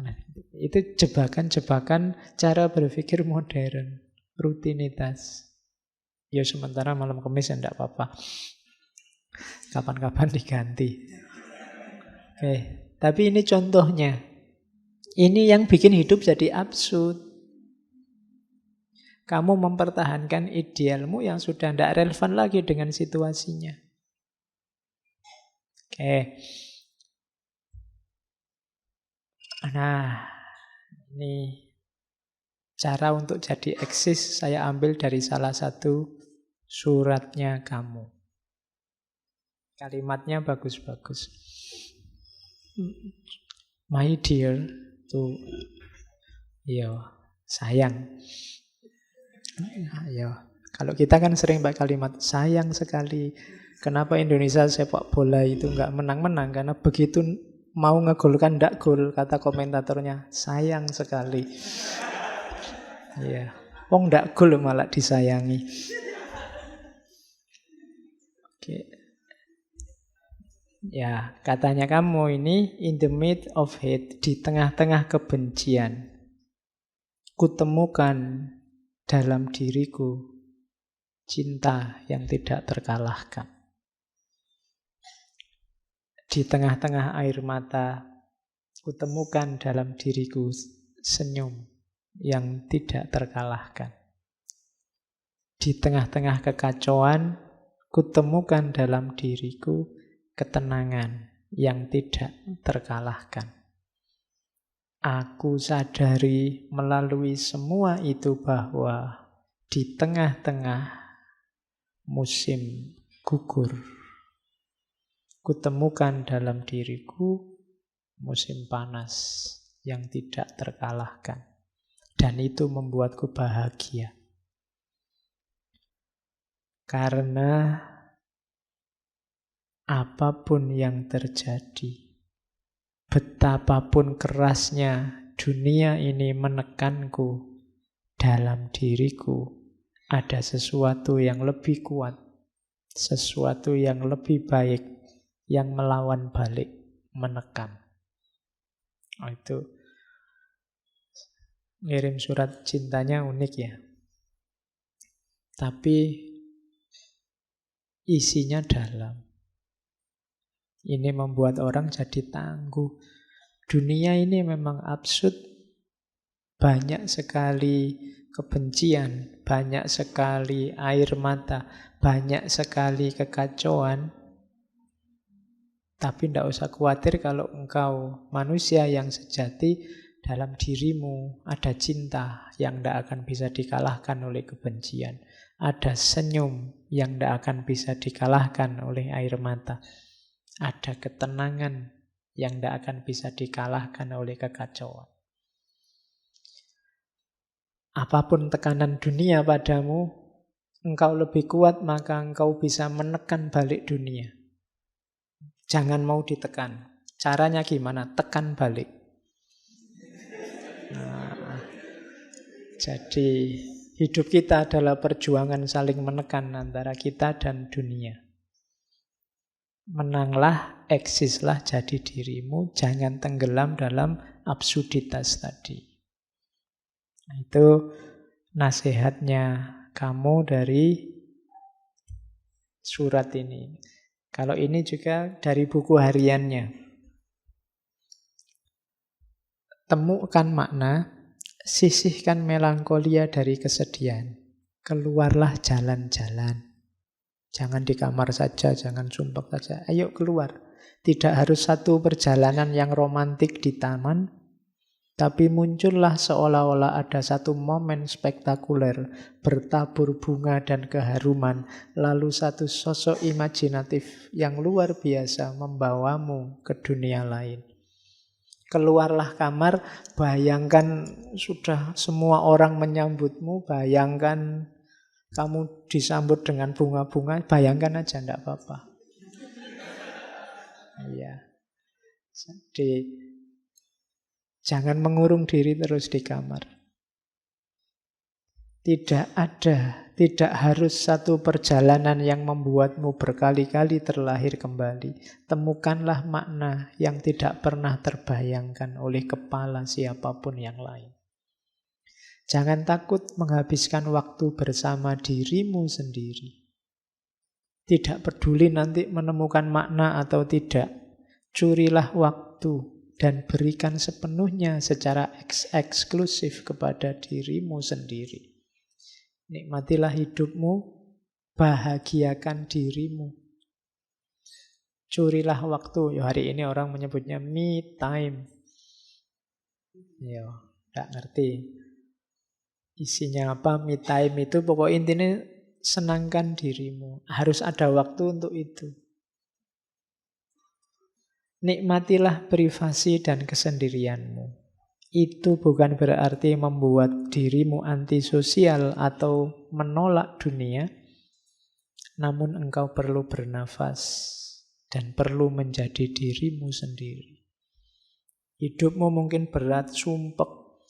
Itu jebakan-jebakan cara berpikir modern. Rutinitas. Ya sementara malam Kamis ya tidak apa-apa. Kapan-kapan diganti. Oke, tapi ini contohnya. Ini yang bikin hidup jadi absurd. Kamu mempertahankan idealmu yang sudah tidak relevan lagi dengan situasinya. Oke. Nah, ini cara untuk jadi eksis saya ambil dari salah satu suratnya kamu. Kalimatnya bagus-bagus. My dear, tuh, yo, sayang. Yo, kalau kita kan sering pakai kalimat sayang sekali. Kenapa Indonesia sepak bola itu nggak menang-menang? Karena begitu mau ngegolkan ndak gol, kata komentatornya, sayang sekali. Iya, wong ndak gol malah disayangi. Oke. Ya, katanya kamu ini in the midst of hate, di tengah-tengah kebencian, kutemukan dalam diriku cinta yang tidak terkalahkan. Di tengah-tengah air mata, kutemukan dalam diriku senyum yang tidak terkalahkan. Di tengah-tengah kekacauan, kutemukan dalam diriku ketenangan yang tidak terkalahkan. Aku sadari melalui semua itu bahwa di tengah-tengah musim gugur, kutemukan dalam diriku musim panas yang tidak terkalahkan. Dan itu membuatku bahagia. Karena apapun yang terjadi, betapapun kerasnya dunia ini menekanku, dalam diriku ada sesuatu yang lebih kuat, sesuatu yang lebih baik, yang melawan balik, menekan. Oh, itu ngirim surat cintanya unik ya. Tapi isinya dalam. Ini membuat orang jadi tangguh. Dunia ini memang absurd. Banyak sekali kebencian, banyak sekali air mata, banyak sekali kekacauan. Tapi tidak usah khawatir kalau engkau manusia yang sejati, dalam dirimu ada cinta yang tidak akan bisa dikalahkan oleh kebencian. Ada senyum yang tidak akan bisa dikalahkan oleh air mata. Ada ketenangan yang tidak akan bisa dikalahkan oleh kekacauan. Apapun tekanan dunia padamu, engkau lebih kuat, maka engkau bisa menekan balik dunia. Jangan mau ditekan. Caranya gimana? Tekan balik. Nah, jadi hidup kita adalah perjuangan saling menekan antara kita dan dunia. Menanglah, eksislah jadi dirimu, jangan tenggelam dalam absurditas tadi. Nah, itu nasihatnya kamu dari surat ini. Kalau ini juga dari buku hariannya. Temukan makna, sisihkan melankolia dari kesedihan. Keluarlah jalan-jalan. Jangan di kamar saja, jangan sumpek saja. Ayo keluar. Tidak harus satu perjalanan yang romantik di taman, tapi muncullah seolah-olah ada satu momen spektakuler, bertabur bunga dan keharuman, lalu satu sosok imajinatif yang luar biasa membawamu ke dunia lain. Keluarlah kamar, bayangkan sudah semua orang menyambutmu, bayangkan kamu disambut dengan bunga-bunga, bayangkan aja, enggak apa-apa. Iya. Jadi jangan mengurung diri terus di kamar. Tidak harus satu perjalanan yang membuatmu berkali-kali terlahir kembali. Temukanlah makna yang tidak pernah terbayangkan oleh kepala siapapun yang lain. Jangan takut menghabiskan waktu bersama dirimu sendiri. Tidak peduli nanti menemukan makna atau tidak. Curilah waktu dan berikan sepenuhnya secara eksklusif kepada dirimu sendiri. Nikmatilah hidupmu, bahagiakan dirimu. Curilah waktu. Ya, hari ini orang menyebutnya me time. Ya, tidak ngerti isinya apa me time itu. Pokok intinya senangkan dirimu. Harus ada waktu untuk itu. Nikmatilah privasi dan kesendirianmu. Itu bukan berarti membuat dirimu antisosial atau menolak dunia. Namun engkau perlu bernafas dan perlu menjadi dirimu sendiri. Hidupmu mungkin berat, sumpek.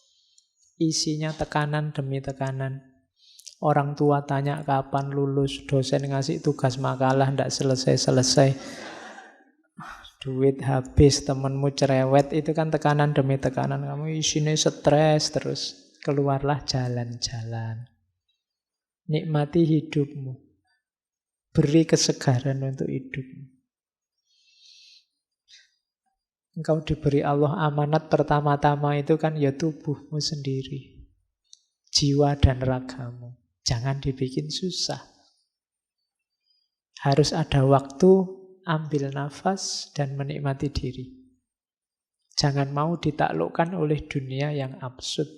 Isinya tekanan demi tekanan. Orang tua tanya kapan lulus, dosen ngasih tugas makalah tidak selesai-selesai. Duit habis, temenmu cerewet, itu kan tekanan demi tekanan. Kamu isinya stres terus. Keluarlah jalan-jalan. Nikmati hidupmu. Beri kesegaran untuk hidupmu. Engkau diberi Allah amanat pertama-tama itu kan ya tubuhmu sendiri. Jiwa dan ragamu. Jangan dibikin susah. Harus ada waktu. Ambil nafas dan menikmati diri. Jangan mau ditaklukkan oleh dunia yang absurd.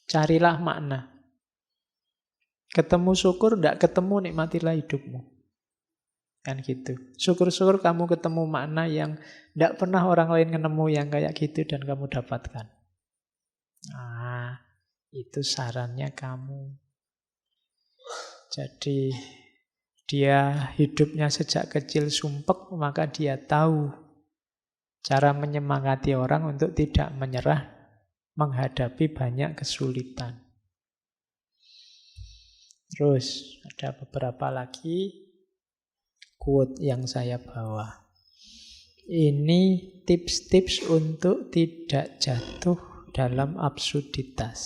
Carilah makna. Ketemu syukur, tidak ketemu, nikmatilah hidupmu. Kan gitu. Syukur-syukur kamu ketemu makna yang tidak pernah orang lain ketemu yang kayak gitu dan kamu dapatkan. Nah, itu sarannya kamu. Jadi dia hidupnya sejak kecil sumpek, maka dia tahu cara menyemangati orang untuk tidak menyerah menghadapi banyak kesulitan. Terus ada beberapa lagi quote yang saya bawa. Ini tips-tips untuk tidak jatuh dalam absurditas.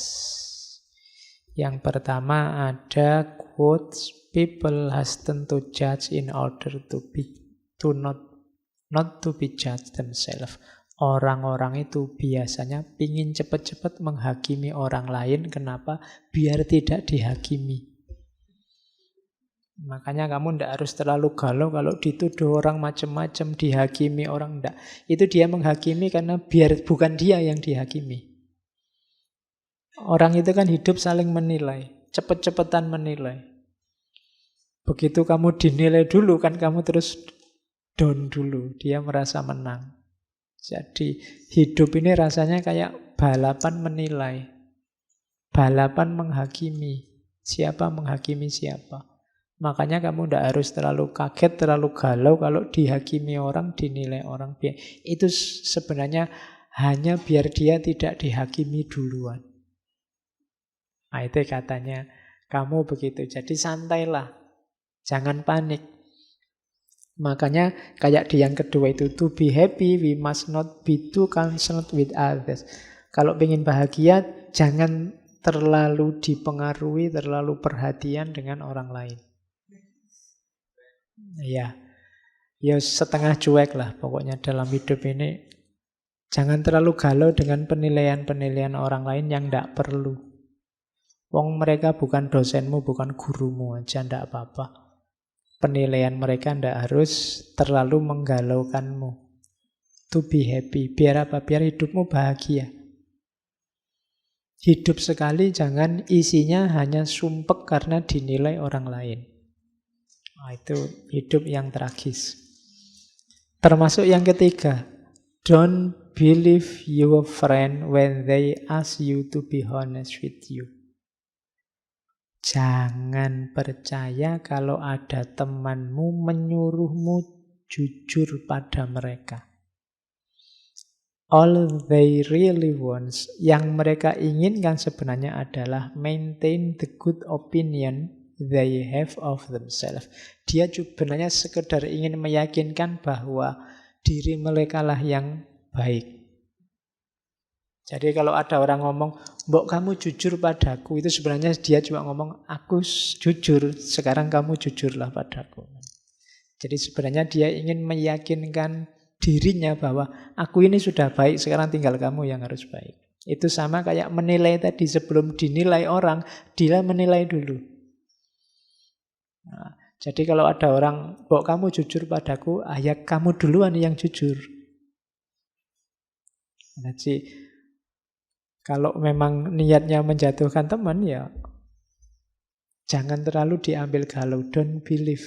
Yang pertama ada quotes, people hasten to judge in order to not to be judged themselves. Orang-orang itu biasanya ingin cepat-cepat menghakimi orang lain. Kenapa? Biar tidak dihakimi. Makanya kamu tidak harus terlalu galau kalau dituduh orang macam-macam, dihakimi orang tidak. Itu dia menghakimi karena biar bukan dia yang dihakimi. Orang itu kan hidup saling menilai, cepet-cepetan menilai. Begitu kamu dinilai dulu kan kamu terus down dulu, dia merasa menang. Jadi hidup ini rasanya kayak balapan menilai, balapan menghakimi. Siapa menghakimi siapa. Makanya kamu tidak harus terlalu kaget, terlalu galau kalau dihakimi orang, dinilai orang. Itu sebenarnya hanya biar dia tidak dihakimi duluan. Nah, itu katanya kamu begitu. Jadi santailah. Jangan panik. Makanya kayak di yang kedua itu, to be happy, we must not be too concerned with others. Kalau ingin bahagia, jangan terlalu dipengaruhi, terlalu perhatian dengan orang lain. Ya setengah cuek lah pokoknya dalam hidup ini. Jangan terlalu galau dengan penilaian-penilaian orang lain yang tidak perlu. Wong mereka bukan dosenmu, bukan gurumu aja, tidak apa-apa. Penilaian mereka tidak harus terlalu menggalaukanmu. To be happy. Biar apa? Biar hidupmu bahagia. Hidup sekali jangan isinya hanya sumpek karena dinilai orang lain. Nah, itu hidup yang tragis. Termasuk yang ketiga, don't believe your friend when they ask you to be honest with you. Jangan percaya kalau ada temanmu menyuruhmu jujur pada mereka. All they really want, yang mereka inginkan sebenarnya adalah maintain the good opinion they have of themselves. Dia sebenarnya sekedar ingin meyakinkan bahwa diri mereka lah yang baik. Jadi kalau ada orang ngomong, "Mbok kamu jujur padaku," itu sebenarnya dia cuma ngomong, "Aku jujur, sekarang kamu jujurlah padaku." Jadi sebenarnya dia ingin meyakinkan dirinya bahwa aku ini sudah baik, sekarang tinggal kamu yang harus baik. Itu sama kayak menilai tadi, sebelum dinilai orang, dia menilai dulu. Nah, jadi kalau ada orang, "Mbok kamu jujur padaku," ya kamu duluan yang jujur. Jadi kalau memang niatnya menjatuhkan teman, ya jangan terlalu diambil galau. Don't believe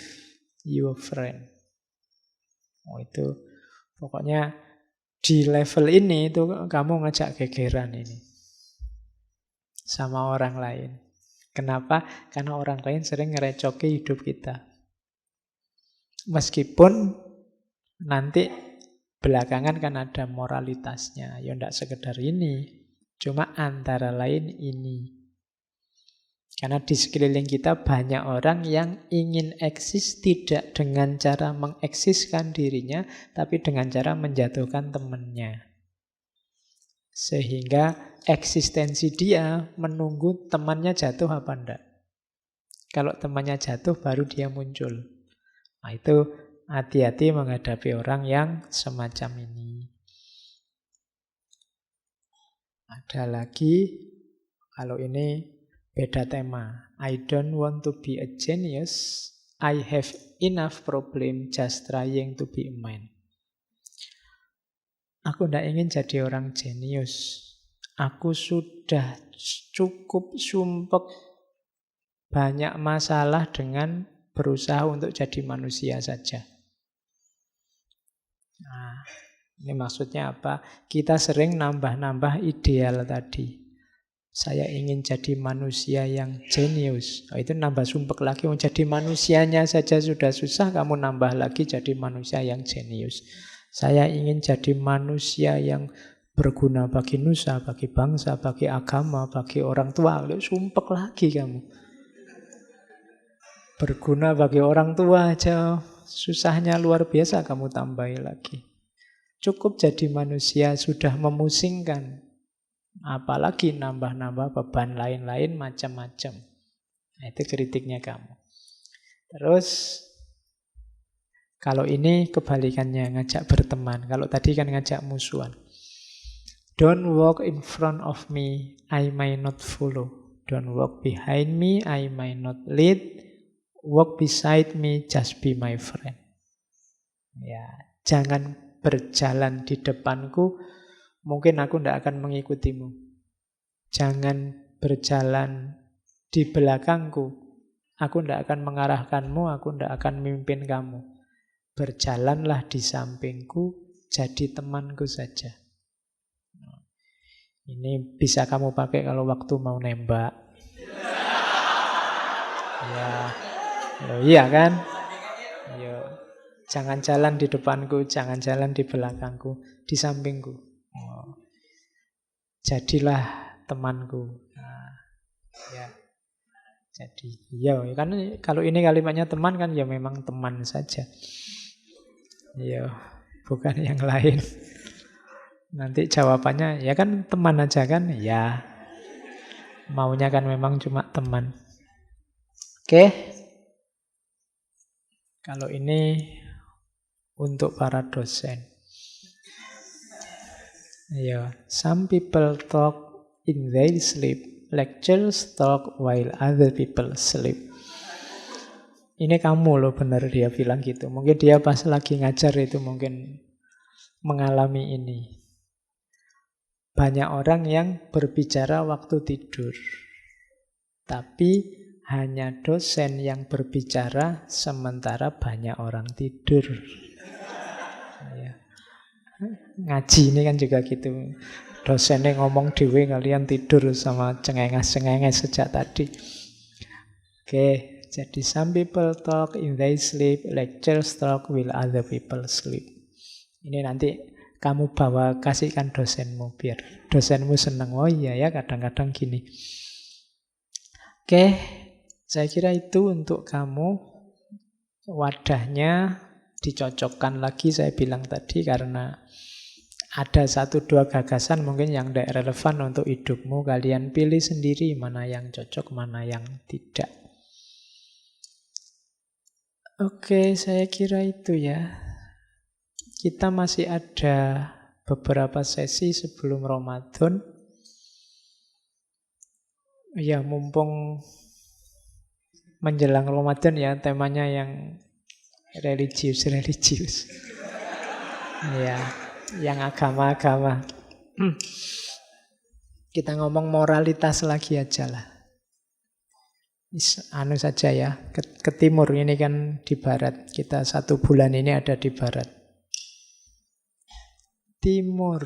your friend. Itu pokoknya di level ini itu kamu ngajak gegeran ini sama orang lain. Kenapa? Karena orang lain sering ngerecoki hidup kita. Meskipun nanti belakangan kan ada moralitasnya. Ya enggak sekedar ini. Cuma antara lain ini. Karena di sekeliling kita banyak orang yang ingin eksis tidak dengan cara mengeksiskan dirinya, tapi dengan cara menjatuhkan temannya. Sehingga eksistensi dia menunggu temannya jatuh apa enggak. Kalau temannya jatuh baru dia muncul. Nah itu hati-hati menghadapi orang yang semacam ini. Ada lagi, kalau ini beda tema. I don't want to be a genius. I have enough problem just trying to be a man. Aku tidak ingin jadi orang jenius. Aku sudah cukup sumpek banyak masalah dengan berusaha untuk jadi manusia saja. Nah, ini maksudnya apa? Kita sering nambah-nambah ideal tadi. Saya ingin jadi manusia yang jenius. Oh, itu nambah sumpek lagi. Jadi manusianya saja sudah susah, kamu nambah lagi jadi manusia yang jenius. Saya ingin jadi manusia yang berguna bagi nusa, bagi bangsa, bagi agama, bagi orang tua. Sumpek lagi kamu. Berguna bagi orang tua aja susahnya luar biasa, kamu tambahi lagi. Cukup jadi manusia sudah memusingkan. Apalagi nambah-nambah beban lain-lain macam-macam. Nah, itu kritiknya kamu. Terus kalau ini kebalikannya, ngajak berteman. Kalau tadi kan ngajak musuhan. Don't walk in front of me, I may not follow. Don't walk behind me, I may not lead. Walk beside me, just be my friend. Ya, jangan berjalan di depanku, mungkin aku tidak akan mengikutimu. Jangan berjalan di belakangku. Aku tidak akan mengarahkanmu, aku tidak akan memimpin kamu. Berjalanlah di sampingku, jadi temanku saja. Ini bisa kamu pakai kalau waktu mau nembak. Ya, iya kan? Yo. Jangan jalan di depanku, jangan jalan di belakangku, di sampingku. Oh. Jadilah temanku. Nah, ya. Jadi, ya kan kalau ini kalimatnya teman kan ya memang teman saja. Ya, bukan yang lain. Nanti jawabannya ya kan teman aja kan? Ya. Maunya kan memang cuma teman. Oke. Kalau ini untuk para dosen. Ya, some people talk in their sleep. Lecturers talk while other people sleep. Ini kamu loh, benar dia bilang gitu. Mungkin dia pas lagi ngajar itu mungkin mengalami ini. Banyak orang yang berbicara waktu tidur. Tapi hanya dosen yang berbicara sementara banyak orang tidur. Ya. Ngaji ini kan juga gitu. Dosennya ngomong dhewe, kalian tidur sama cengenges-cengenges sejak tadi. Oke, jadi some people talk in they sleep, lectures talk while other people sleep. Ini nanti kamu bawa, kasihkan dosenmu biar dosenmu seneng. Oh iya ya, kadang-kadang gini. Oke, saya kira itu untuk kamu. Wadahnya dicocokkan lagi saya bilang tadi karena ada 1-2 gagasan mungkin yang tidak relevan untuk hidupmu. Kalian pilih sendiri mana yang cocok, mana yang tidak. Oke, saya kira itu ya. Kita masih ada beberapa sesi sebelum Ramadan. Ya, mumpung menjelang Ramadan ya, temanya yang religius. Ya, yang agama-agama. Kita ngomong moralitas lagi aja lah. Anu saja ya, ke timur, ini kan di barat. Kita 1 bulan ini ada di barat. Timur.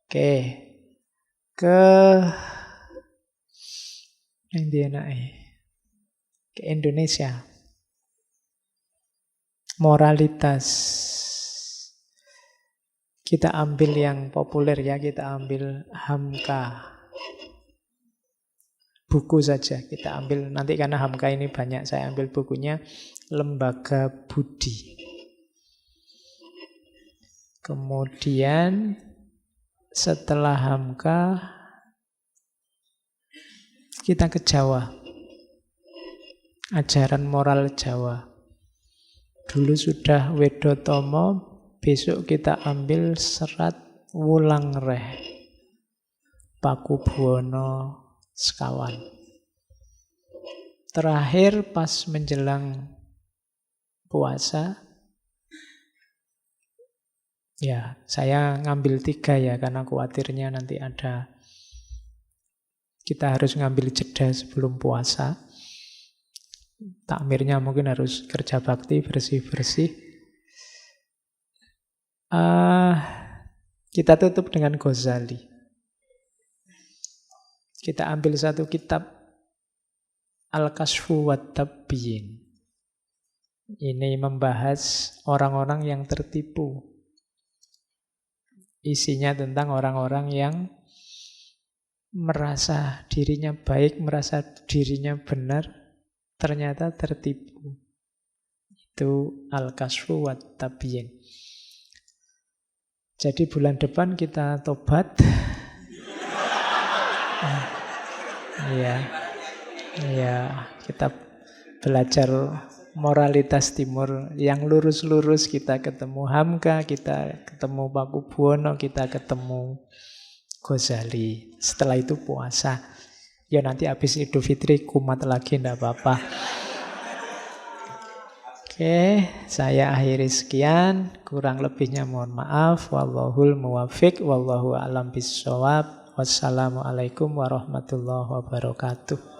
Oke. Ke ke Indonesia. Moralitas. Kita ambil yang populer ya, kita ambil Hamka. Buku saja kita ambil, nanti karena Hamka ini banyak, saya ambil bukunya Lembaga Budi. Kemudian setelah Hamka kita ke Jawa. Ajaran moral Jawa. Dulu sudah Wedotomo, besok kita ambil serat Wulangreh, Pakubuwono sekawan. Terakhir pas menjelang puasa, ya saya ngambil 3 ya karena khawatirnya nanti kita harus ngambil jeda sebelum puasa. Takmirnya mungkin harus kerja bakti, bersih-bersih. Kita tutup dengan Ghazali. Kita ambil 1 kitab Al-Kashfu wa Tabyin. Ini membahas orang-orang yang tertipu. Isinya tentang orang-orang yang merasa dirinya baik, merasa dirinya benar, ternyata tertipu. Itu Al-Kashfu wa Tabyin. Jadi bulan depan kita tobat. Iya, kita belajar moralitas timur. Yang lurus-lurus kita ketemu Hamka, kita ketemu Pakubuwono, kita ketemu Ghazali. Setelah itu puasa. Ya nanti habis Idul Fitri kumat lagi, enggak apa-apa. Oke, saya akhiri sekian. Kurang lebihnya mohon maaf. Wallahul muwaffiq, wallahu a'lam bishawab. Wassalamualaikum warahmatullahi wabarakatuh.